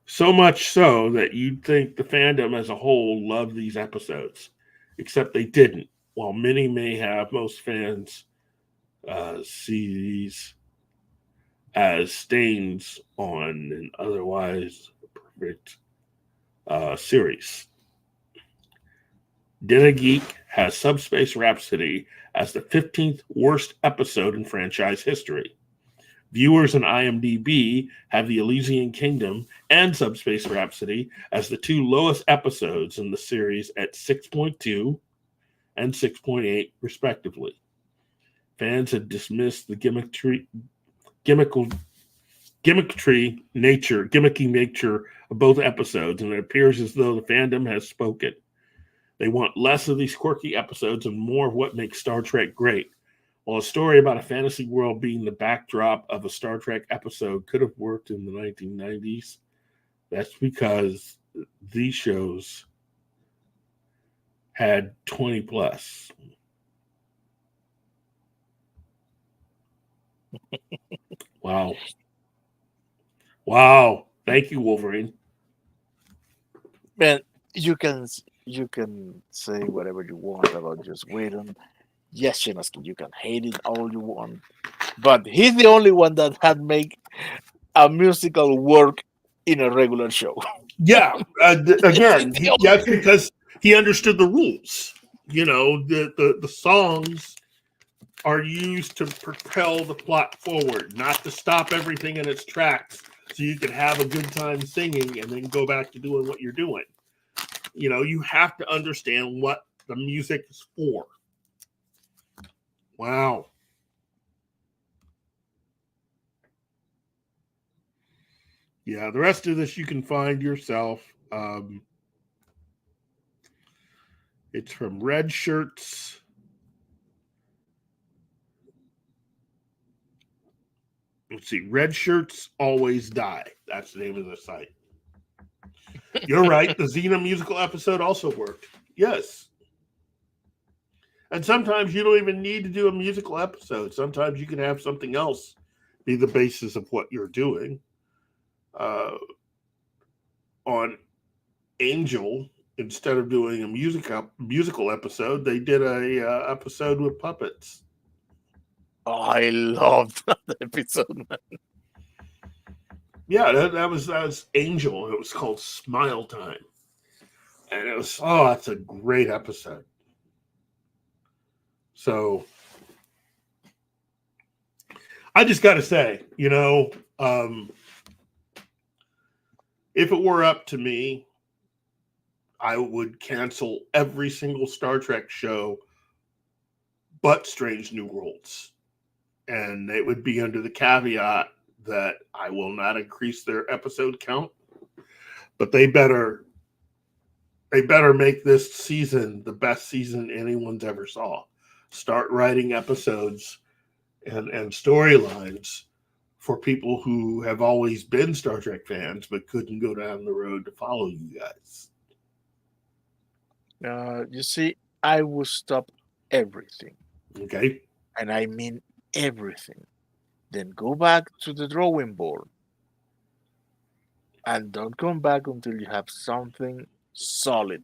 So much so that you'd think the fandom as a whole loved these episodes, except they didn't. While many may have, most fans see these as stains on an otherwise perfect series. Geek has Subspace Rhapsody as the 15th worst episode in franchise history. Viewers in IMDb have The Elysian Kingdom and Subspace Rhapsody as the 2 lowest episodes in the series at 6.2 and 6.8, respectively. Fans had dismissed the gimmicky nature of both episodes, and it appears as though the fandom has spoken. They want less of these quirky episodes and more of what makes Star Trek great. While a story about a fantasy world being the backdrop of a Star Trek episode could have worked in the 1990s, that's because these shows had 20 plus. Wow. Thank you, Wolverine. Man, you can say whatever you want about Joss Whedon. Yes, Shinaski, you can hate it all you want, but he's the only one that had made a musical work in a regular show. Yeah, again, that's because he understood the rules. You know, the songs are used to propel the plot forward, not to stop everything in its tracks so you can have a good time singing and then go back to doing what you're doing. You know, you have to understand what the music is for. Wow. Yeah, the rest of this you can find yourself. It's from Red Shirts. Let's see. Red Shirts Always Die. That's the name of the site. You're right. The Xena musical episode also worked. Yes. And sometimes you don't even need to do a musical episode. Sometimes you can have something else be the basis of what you're doing. On Angel, instead of doing a musical episode, they did a episode with puppets. Oh, I loved that episode, man. Yeah, that was Angel. It was called Smile Time, and it was that's a great episode. So I just got to say, if it were up to me, I would cancel every single Star Trek show but Strange New Worlds. And it would be under the caveat that I will not increase their episode count, but they better make this season the best season anyone's ever saw. Start writing episodes and storylines for people who have always been Star Trek fans but couldn't go down the road to follow you guys. You see, I will stop everything. Okay. And I mean everything. Then go back to the drawing board. And don't come back until you have something solid.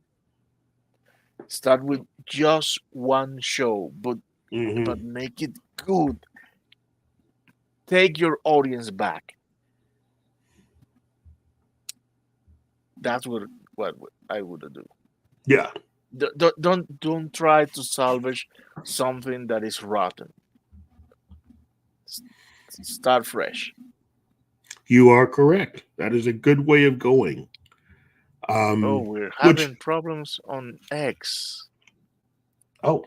Start with just one show, but make it good. Take your audience back. That's what I would do. Yeah. Don't try to salvage something that is rotten. Start fresh. You are correct. That is a good way of going. We're having problems on X. Oh.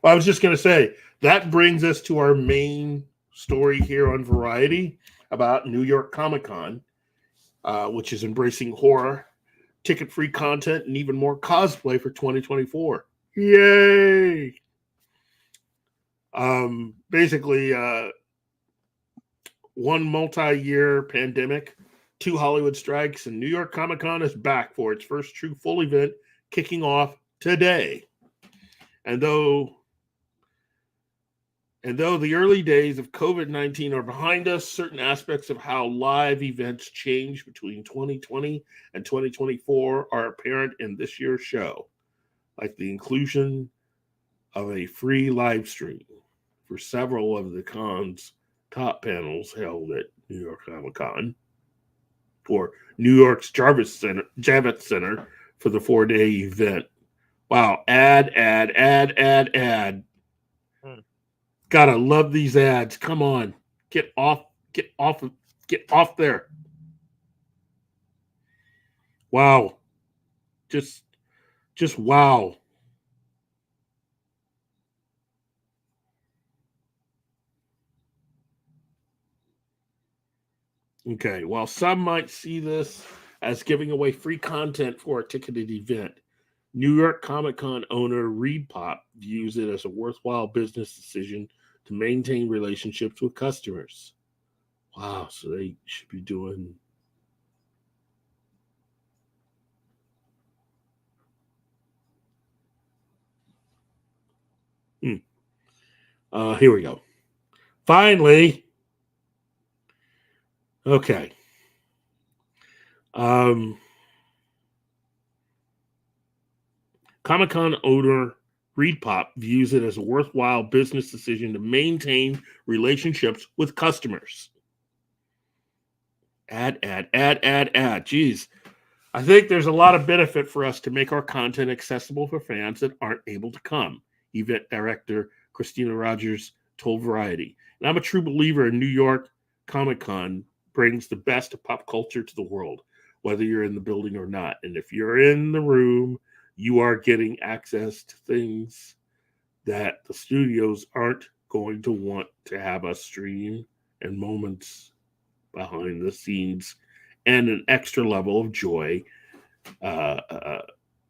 Well, I was just going to say, that brings us to our main story here on Variety about New York Comic Con, which is embracing horror, ticket-free content, and even more cosplay for 2024. Yay! Basically, one multi-year pandemic, 2 Hollywood strikes, and New York Comic Con is back for its first true full event, kicking off today. And though the early days of COVID-19 are behind us, certain aspects of how live events change between 2020 and 2024 are apparent in this year's show, like the inclusion of a free live stream for several of the con's top panels held at New York Comic Con, or New York's Javits Center for the 4-day event. Wow, ad. Gotta love these ads. Come on. Get off there. Wow. Just wow. Okay, while some might see this as giving away free content for a ticketed event, New York Comic Con owner Reed Pop views it as a worthwhile business decision to maintain relationships with customers. Wow, so they should be doing... here we go. Finally. Okay. Comic-Con owner Reed Pop views it as a worthwhile business decision to maintain relationships with customers. Ad. Jeez. I think there's a lot of benefit for us to make our content accessible for fans that aren't able to come, event director Christina Rogers told Variety. And I'm a true believer in New York Comic-Con brings the best of pop culture to the world, whether you're in the building or not. And if you're in the room, you are getting access to things that the studios aren't going to want to have us stream, and moments behind the scenes, and an extra level of joy, and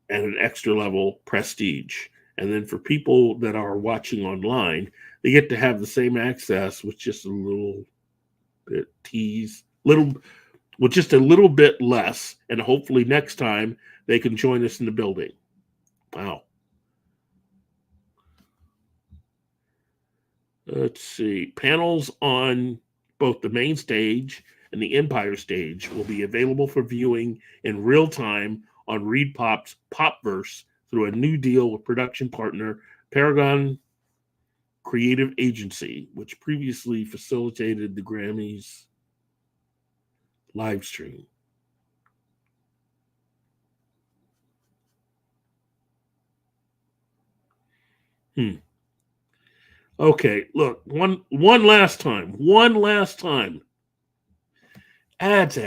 an extra level prestige. And then for people that are watching online, they get to have the same access with just a little bit with just a little bit less, and hopefully next time they can join us in the building. Wow. Let's see. Panels on both the main stage and the Empire stage will be available for viewing in real time on Reed Pop's Popverse through a new deal with production partner Paragon Creative Agency, which previously facilitated the Grammys live stream. Okay, look, one last time. Ads.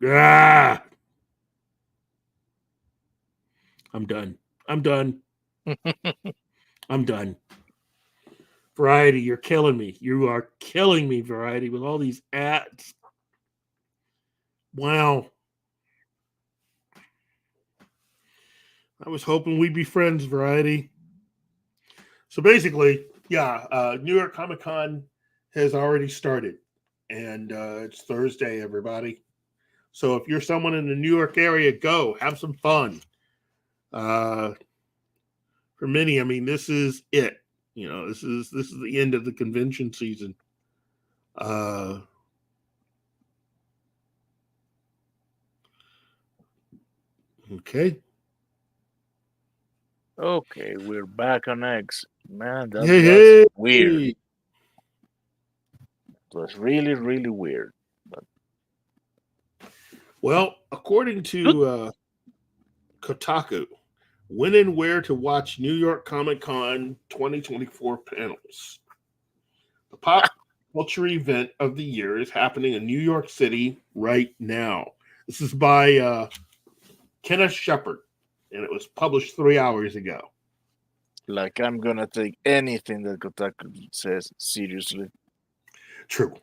Ah! I'm done. Variety, you're killing me. You are killing me, Variety, with all these ads. Wow. I was hoping we'd be friends, Variety. So basically, New York Comic Con has already started. And it's Thursday, everybody. So if you're someone in the New York area, go. Have some fun. For many, I mean, this is it. You know, this is the end of the convention season. Okay. Okay, we're back on X. Man, that was weird. It was really, really weird. But... Well, according to Kotaku, when and where to watch New York Comic Con 2024 panels. The pop culture event of the year is happening in New York City right now. This is by Kenneth Shepard, and it was published 3 hours ago. Like, I'm going to take anything that Kotaku says seriously. True.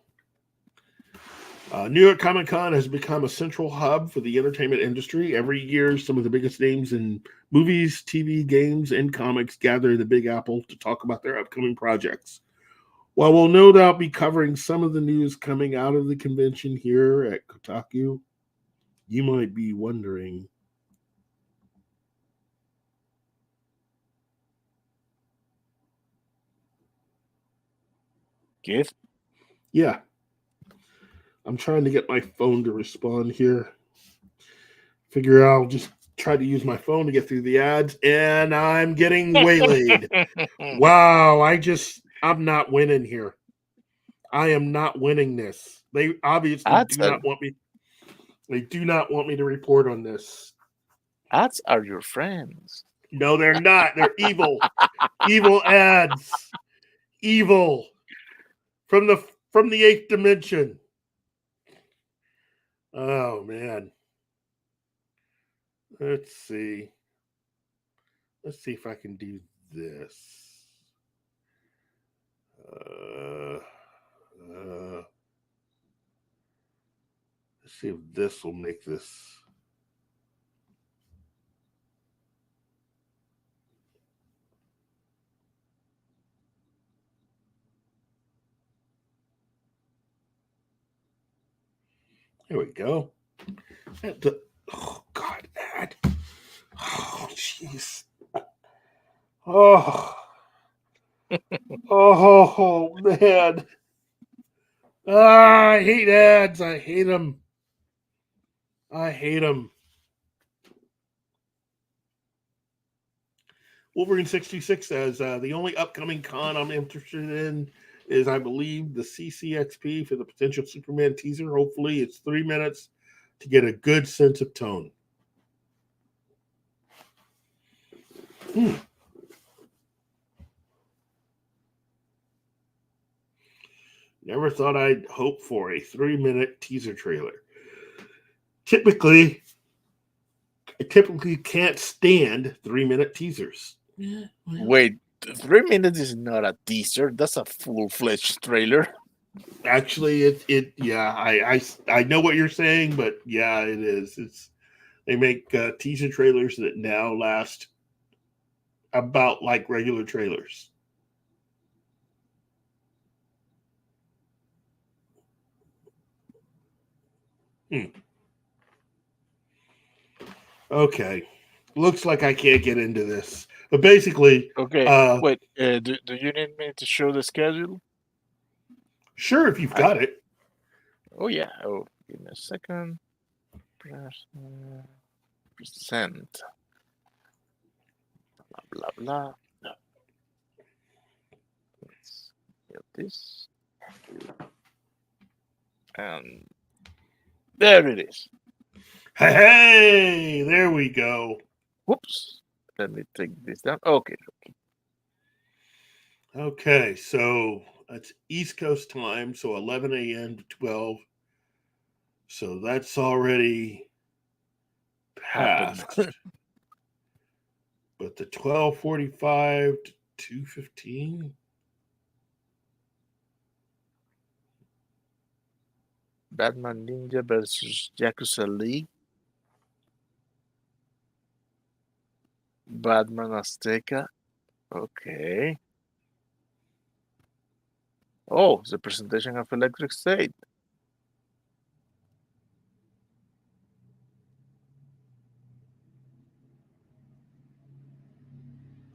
New York Comic Con has become a central hub for the entertainment industry. Every year, some of the biggest names in movies, TV, games, and comics gather in the Big Apple to talk about their upcoming projects. While we'll no doubt be covering some of the news coming out of the convention here at Kotaku, you might be wondering, Keith? Yeah. I'm trying to get my phone to respond here. Figure I'll just try to use my phone to get through the ads, and I'm getting waylaid. Wow, I'm not winning here. I am not winning this. They obviously not want me. They do not want me to report on this. Ads are your friends. No, they're not. They're evil. Evil ads. Evil. From the eighth dimension. Oh man. Let's see if I can do this. Let's see if this will make this. There we go. Oh, God, that. Oh, jeez. Oh. Oh, man. I hate ads. I hate them. Wolverine 66 says, the only upcoming con I'm interested in is, I believe, the CCXP for the potential Superman teaser. Hopefully it's 3 minutes to get a good sense of tone. Never thought I'd hope for a 3-minute teaser trailer. I typically can't stand 3-minute teasers. Yeah, well. Wait, 3 minutes is not a teaser. That's a full-fledged trailer. Actually, I know what you're saying, but yeah, it is. They make teaser trailers that now last about like regular trailers. Okay. Looks like I can't get into this. But basically... Okay, wait. Do you need me to show the schedule? Sure, if you've got it. Oh yeah. Oh, give me a second. Press, Present. Blah blah blah. No. Let's get this. And there it is. Hey, there we go. Whoops. Let me take this down. Okay. Okay, so that's East Coast time, so 11 a.m. to 12. So that's already Happened. passed. But the 12:45 to 2:15. Batman Ninja versus Yakuza League. Batman Azteca. Okay. Oh, the presentation of Electric State.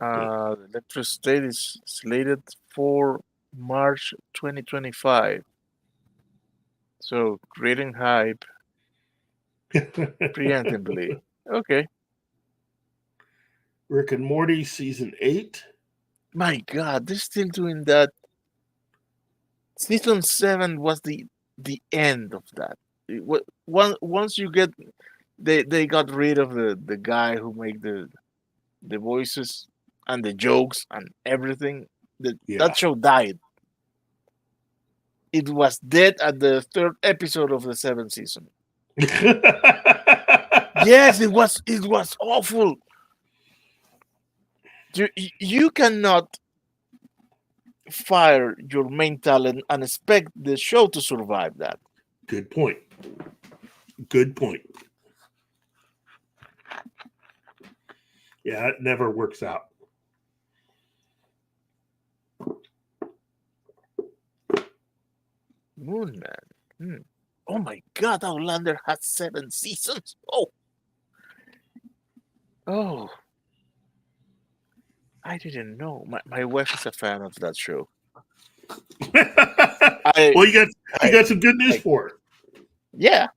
The Electric State is slated for March 2025. So creating hype preemptively. Okay. Rick and Morty season 8. My God, they're still doing that. Season 7 was the end of that. Once you get they got rid of the guy who made the voices and the jokes and everything. Yeah. That show died. It was dead at the third episode of the seventh season. Yes, it was. It was awful. You cannot fire your main talent and expect the show to survive that. Good point. Good point. Yeah, it never works out. Moon Man. Oh my God, Outlander has 7 seasons. Oh, I didn't know. My wife is a fan of that show. Well, you got some good news for her. Yeah.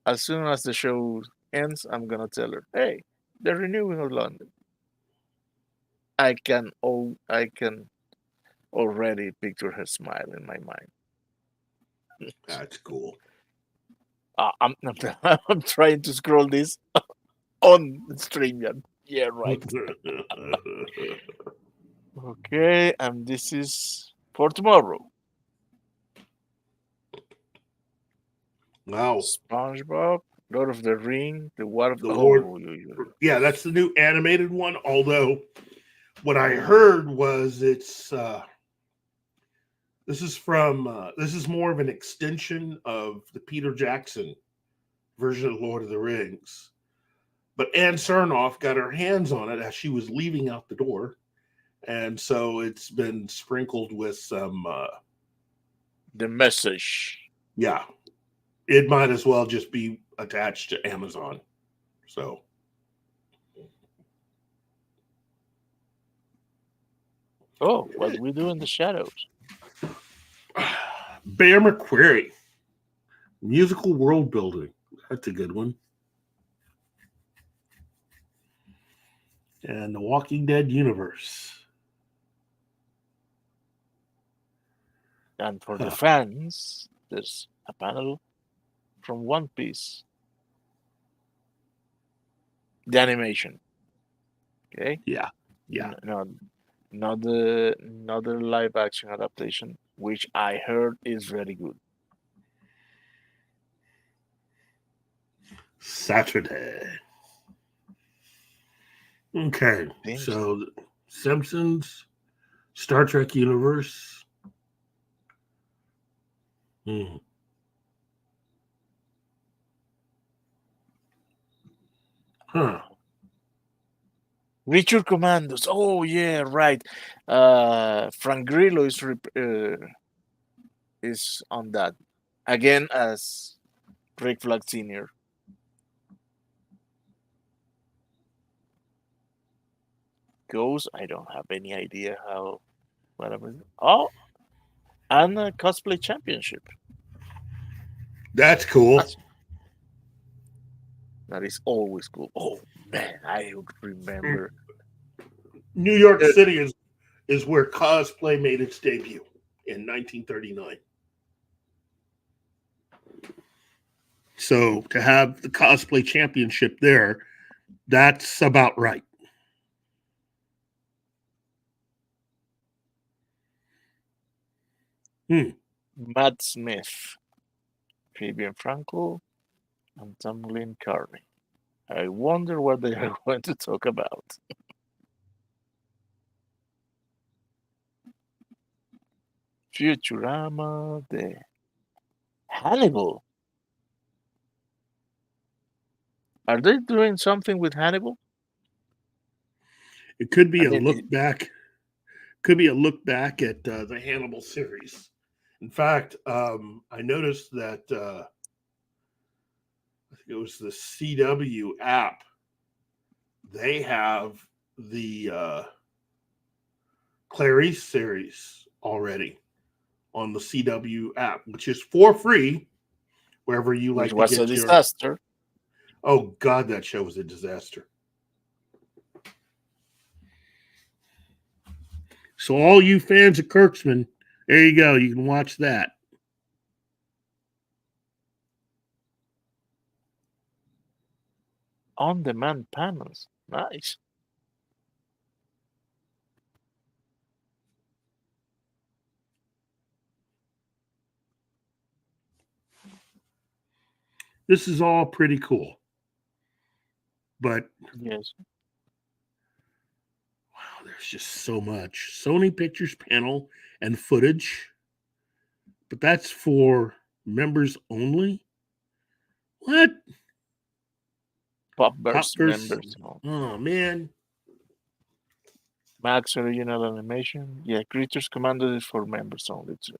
As soon as the show ends, I'm gonna tell her, "Hey, they're renewing Outlander." I can already picture her smile in my mind. That's cool. I'm I'm trying to scroll this on StreamYard. Yeah, right. Okay, and this is for tomorrow. Wow. SpongeBob, Lord of the Ring, The War of The Lord. Oh. Yeah, that's the new animated one. Although, what I heard was this is more of an extension of the Peter Jackson version of Lord of the Rings. But Anne Sarnoff got her hands on it as she was leaving out the door. And so it's been sprinkled with some The Message. yeah. It might as well just be attached to Amazon. So Oh, what we do in the shadows. Bear McQuarrie. Musical world building. That's a good one. And the Walking Dead universe. And for the fans, there's a panel from One Piece. The animation. Okay? Yeah. Not the live action adaptation, which I heard is very good. Saturday. Okay. So Simpsons, Star Trek universe. Huh. Richard Commandos. Oh yeah, right. Frank Grillo is on that again as Rick Flag Sr. Goes. I don't have any idea how. Whatever. Oh, and a cosplay championship. That's cool. That is always cool. Oh man, I would remember. New York Uh, City is where cosplay made its debut in 1939. So to have the cosplay championship there, that's about right. Matt Smith, Fabian Frankel, and Tamlin Carney. I wonder what they are going to talk about. Futurama, the Hannibal. Are they doing something with Hannibal? It could be I a mean, look back. Could be a look back at the Hannibal series. In fact, I noticed that I think it was the CW app. They have the Clarice series already on the CW app, which is for free wherever you which like to was a get your. disaster. Oh God, that show was a disaster. So all you fans of Kirksman, there you go. You can watch that. On-demand panels. Nice. This is all pretty cool. But Yes. wow, there's just so much. Sony Pictures panel and footage. But that's for members only? What? Popverse Popverse? members. No. Oh man. Max original animation. Yeah, Creatures Commanded is for members only too.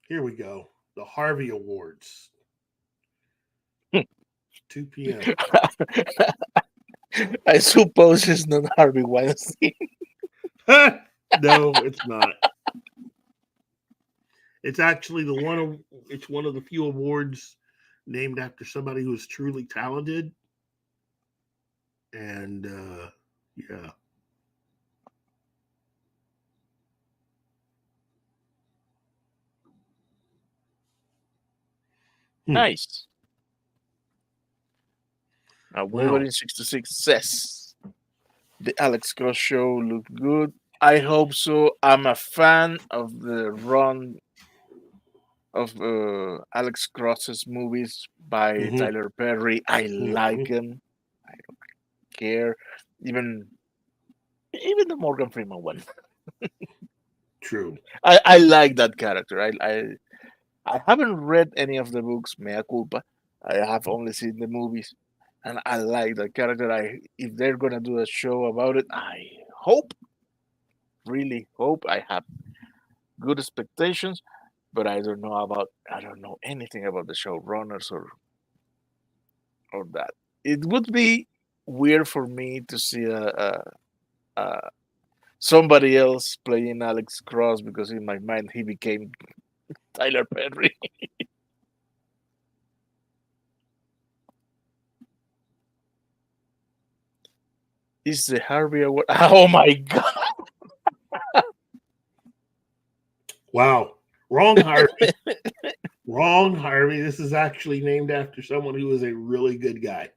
Here we go. The Harvey Awards. 2 p.m. I suppose it's not Harvey Weinstein. No, it's not. It's actually it's one of the few awards named after somebody who is truly talented. And yeah. Nice. Now, Wow. Wolverine 66 says the Alex Cross show looked good. I hope so. I'm a fan of the run of Alex Cross's movies by Mhm. Tyler Perry. I like Mhm. him. I don't care. Even the Morgan Freeman one. True. I like that character. I haven't read any of the books, mea culpa. I have only seen the movies, and I like that character. If they're gonna do a show about it, I hope, really hope. I have good expectations, but I don't know anything about the showrunners or that. It would be weird for me to see a somebody else playing Alex Cross because in my mind he became Tyler Perry. Is the Harvey Award? Oh my god! Wow. Wrong, Harvey. Wrong, Harvey. This is actually named after someone who was a really good guy.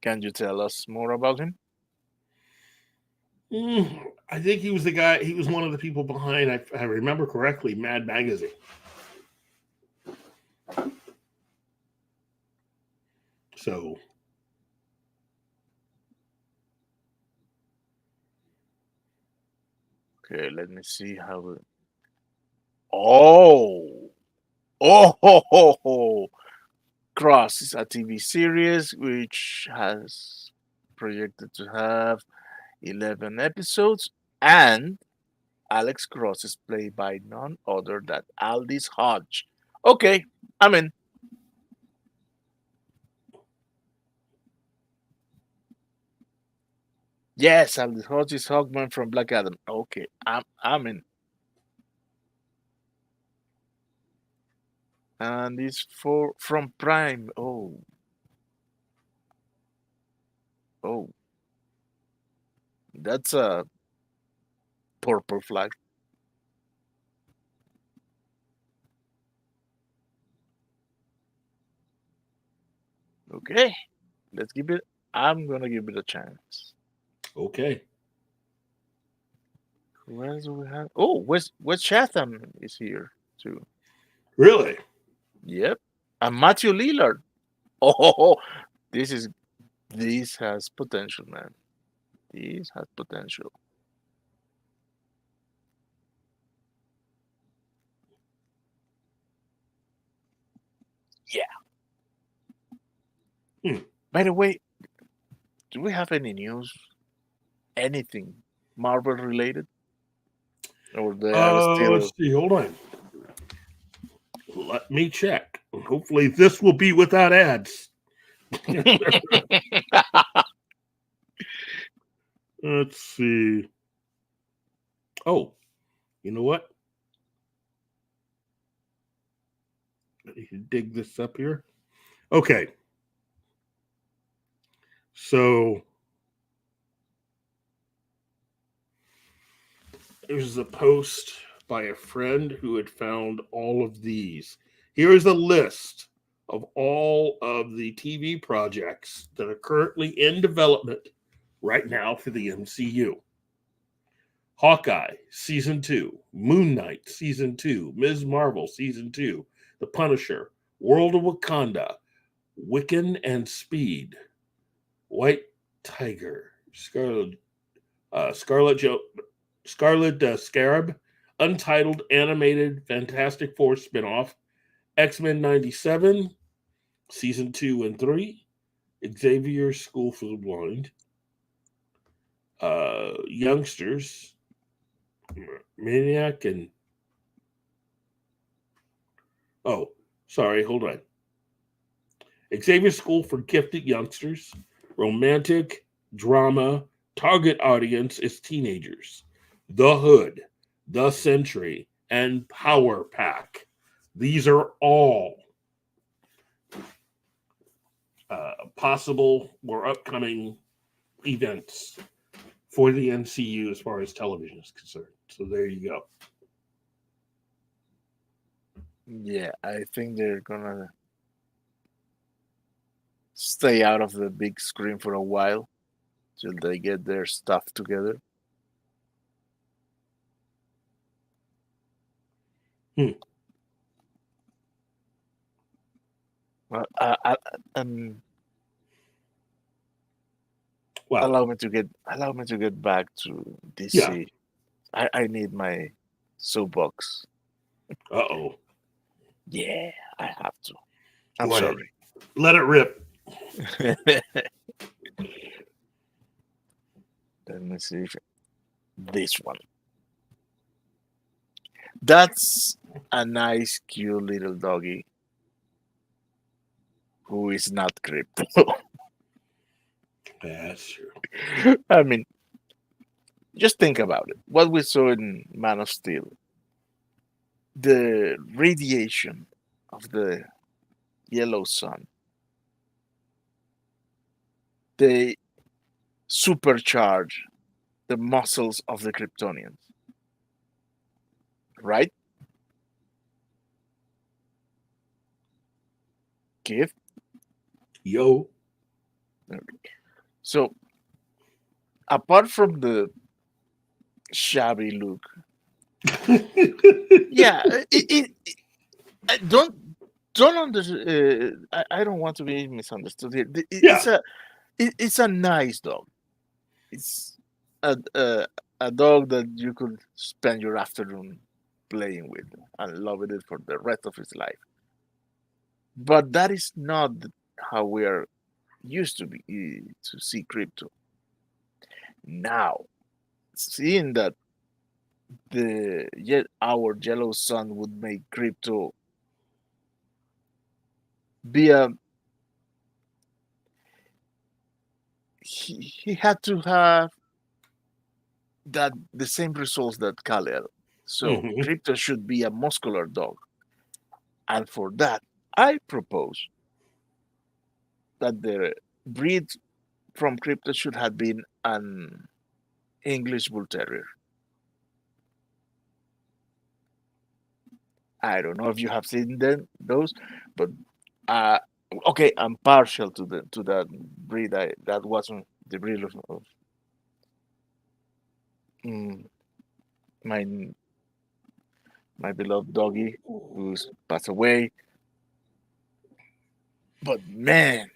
Can you tell us more about him? I think he was the guy. He was one of the people behind, I remember correctly, Mad Magazine. So, Okay, let me see how. Oh, oh, Cross is a TV series which has projected to have 11 episodes, and Alex Cross is played by none other than Aldis Hodge. Okay, I'm in. Yes, I'm the Otis Hogman from Black Adam. Okay, I'm in. And it's for from Prime. Oh, that's a purple flag. Okay, let's give it. I'm gonna give it a chance. Okay. Who else do we have? Oh, Wes Chatham is here too. Really? Yep, and Matthew Lillard. Oh, this is this has potential, man. This has potential. Yeah. Hmm. By the way, do we have any news? Anything Marvel related? Or they are Let's still see. Hold on. Let me check. Hopefully, this will be without ads. Let's see. Oh, you know what? Let me dig this up here. Okay. So there's a post by a friend who had found all of these. Here is a list of all of the TV projects that are currently in development right now for the MCU. Hawkeye season 2, Moon Knight season 2, Ms. Marvel season 2, The Punisher, World of Wakanda, Wiccan and Speed, White Tiger, Scarlet Scarab, Untitled Animated Fantastic Four spinoff, X-Men 97, season 2 and 3, Xavier School for the Blind, Youngsters, Maniac, and oh, sorry, hold on. Xavier School for Gifted Youngsters, romantic, drama, target audience is teenagers. The Hood, The Sentry, and Power Pack. These are all possible or upcoming events for the MCU as far as television is concerned. So there you go. yeah, I think they're gonna stay out of the big screen for a while till they get their stuff together. Hmm. Well, Well, allow me to get back to yeah. DC. I need my soapbox. Uh-oh. Yeah, I have to. I'm Go ahead. sorry. Let it rip. Let me see if this one. That's a nice, cute little doggy who is not crypto. That's true. I mean, just think about it. What we saw in Man of Steel, the radiation of the yellow sun, they supercharge the muscles of the Kryptonians, right? Keith? Yo. So, apart from the shabby look, yeah, I don't I don't want to be misunderstood here. Yeah. It's a nice dog. It's a dog that you could spend your afternoon playing with and loving it for the rest of his life. But that is not how we are used to be to see crypto. Now, seeing that the yet our yellow sun would make crypto be a he had to have that the same results that Kal-El. So Mhm. Crypto should be a muscular dog. And for that, I propose that the breed from Crypto should have been an English Bull Terrier. I don't know if you have seen those, but uh, okay, I'm partial to that breed. That wasn't the breed of mm, my my beloved doggy who's passed away. But man,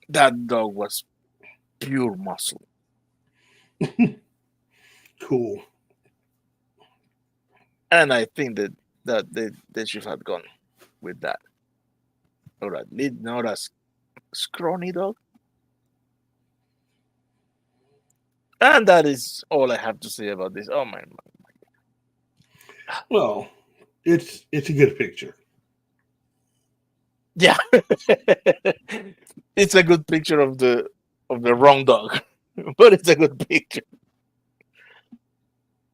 that dog was pure muscle. Cool. And I think that they should have gone with that. Or at least not a scrawny dog. And that is all I have to say about this. Oh my. Well, it's a good picture. Yeah. It's a good picture of the wrong dog. But it's a good picture.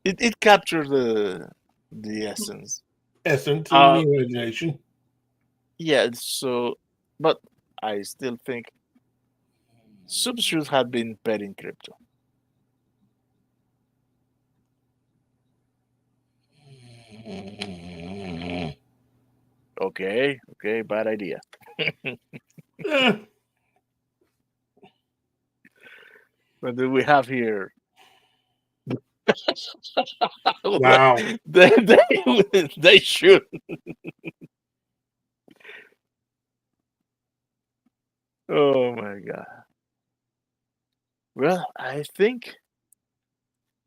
It captures the essence. Essence and Uh the imagination. yeah, so but I still think Sub should have been petting Crypto. Okay, okay, bad idea. Eh, What do we have here? wow. They should. Oh my god. Well, I think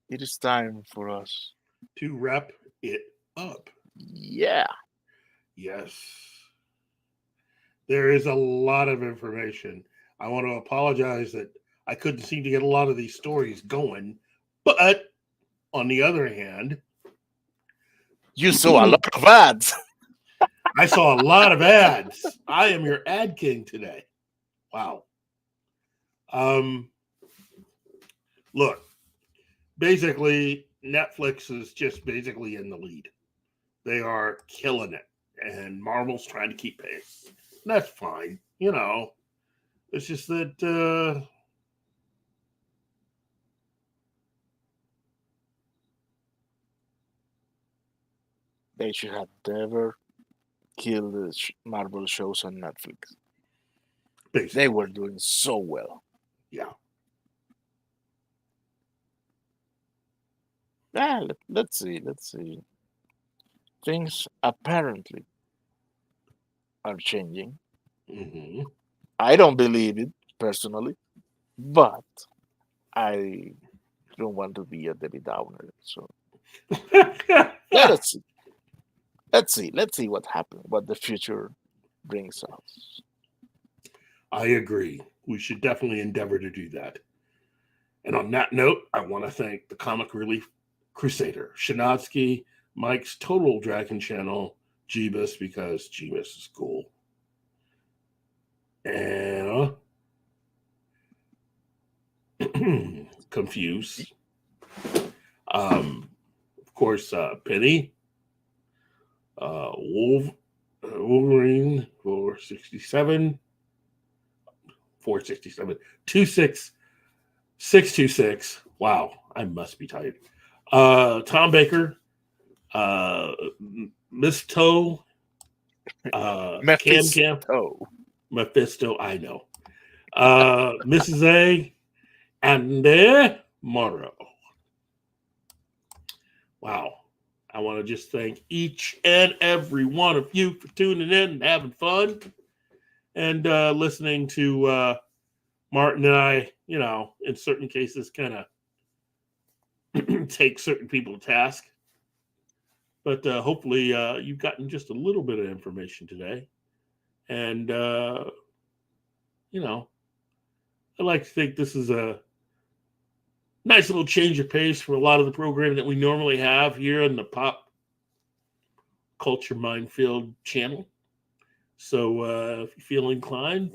it is time for us. To wrap it up. Yeah. Yes. There is a lot of information. I want to apologize that I couldn't seem to get a lot of these stories going. But on the other hand, You saw a lot of ads. I saw a lot of ads. I am your ad king today. Wow. Look, basically, Netflix is just basically in the lead. They are killing it, and Marvel's trying to keep pace. And that's fine, you know. It's just that They should have never killed the Marvel shows on Netflix. basically, They were doing so well. yeah. Ah, let's see. Let's see. Things apparently are changing. Hmm. I don't believe it personally, but I don't want to be a Debbie Downer. So let us see. Let's see. Let's see what happens. What the future brings us. I agree. We should definitely endeavor to do that. And on that note, I want to thank the Comic Relief Crusader, Shinatsky, Mike's Total Dragon Channel, Jeebus, because Jeebus is cool. And Confused. Of course, Penny, Wolverine 467, 26626. Wow, I must be tired. Tom Baker, Miss Toe, Cam Cam, Mephisto, I know. Mrs. A, and Morrow. Wow. I want to just thank each and every one of you for tuning in and having fun and listening to Martin and I, you know, in certain cases, kind of take certain people to task. But hopefully you've gotten just a little bit of information today. And, you know, I like to think this is a nice little change of pace for a lot of the programming that we normally have here on the Pop Culture Minefield channel. So if you feel inclined,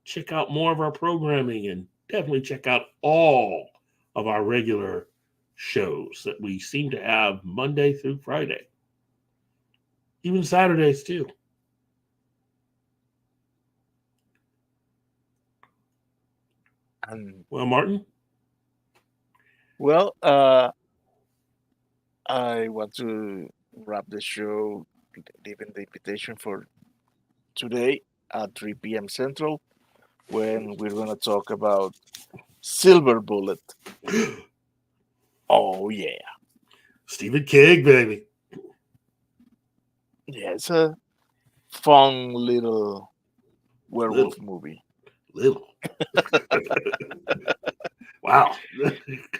check out more of our programming and definitely check out all of our regular shows that we seem to have Monday through Friday, even Saturdays too. And Well, Martin, well, I want to wrap the show, leaving the invitation for today at 3 p.m. Central, when we're going to talk about Silver Bullet. Oh, yeah. Stephen King, baby. Yeah, it's a fun little werewolf movie. Little. Wow.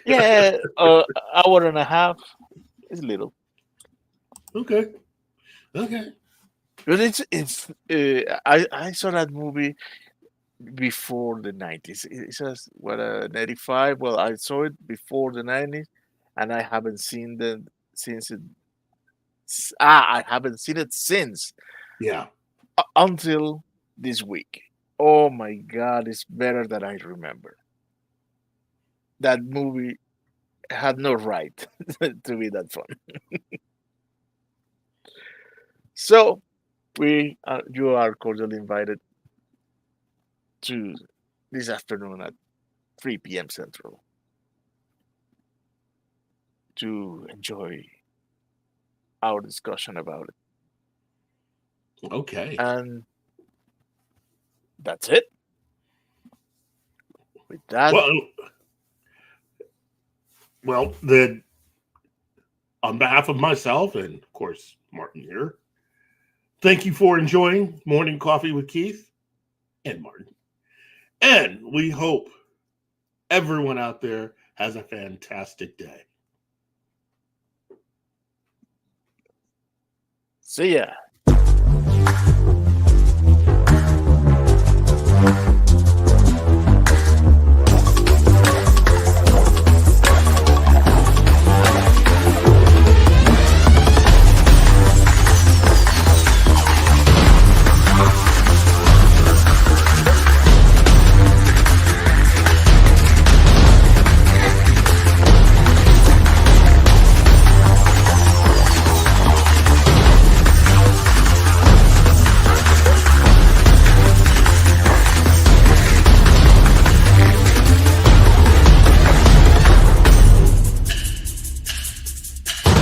Yeah, hour and a half is little. Okay. Okay. But it's I saw that movie before the 90s. It says what 95. Well, I saw it before the 90s, and I haven't seen it since it. I haven't seen it since Yeah. until this week. Oh my God, it's better than I remember. That movie had no right to be that fun. So you are cordially invited to this afternoon at 3 p.m. Central to enjoy our discussion about it. Okay. And that's it. With that, Well, then, on behalf of myself and, of course, Martin here, thank you for enjoying Morning Coffee with Keith and Martin. And we hope everyone out there has a fantastic day. see ya.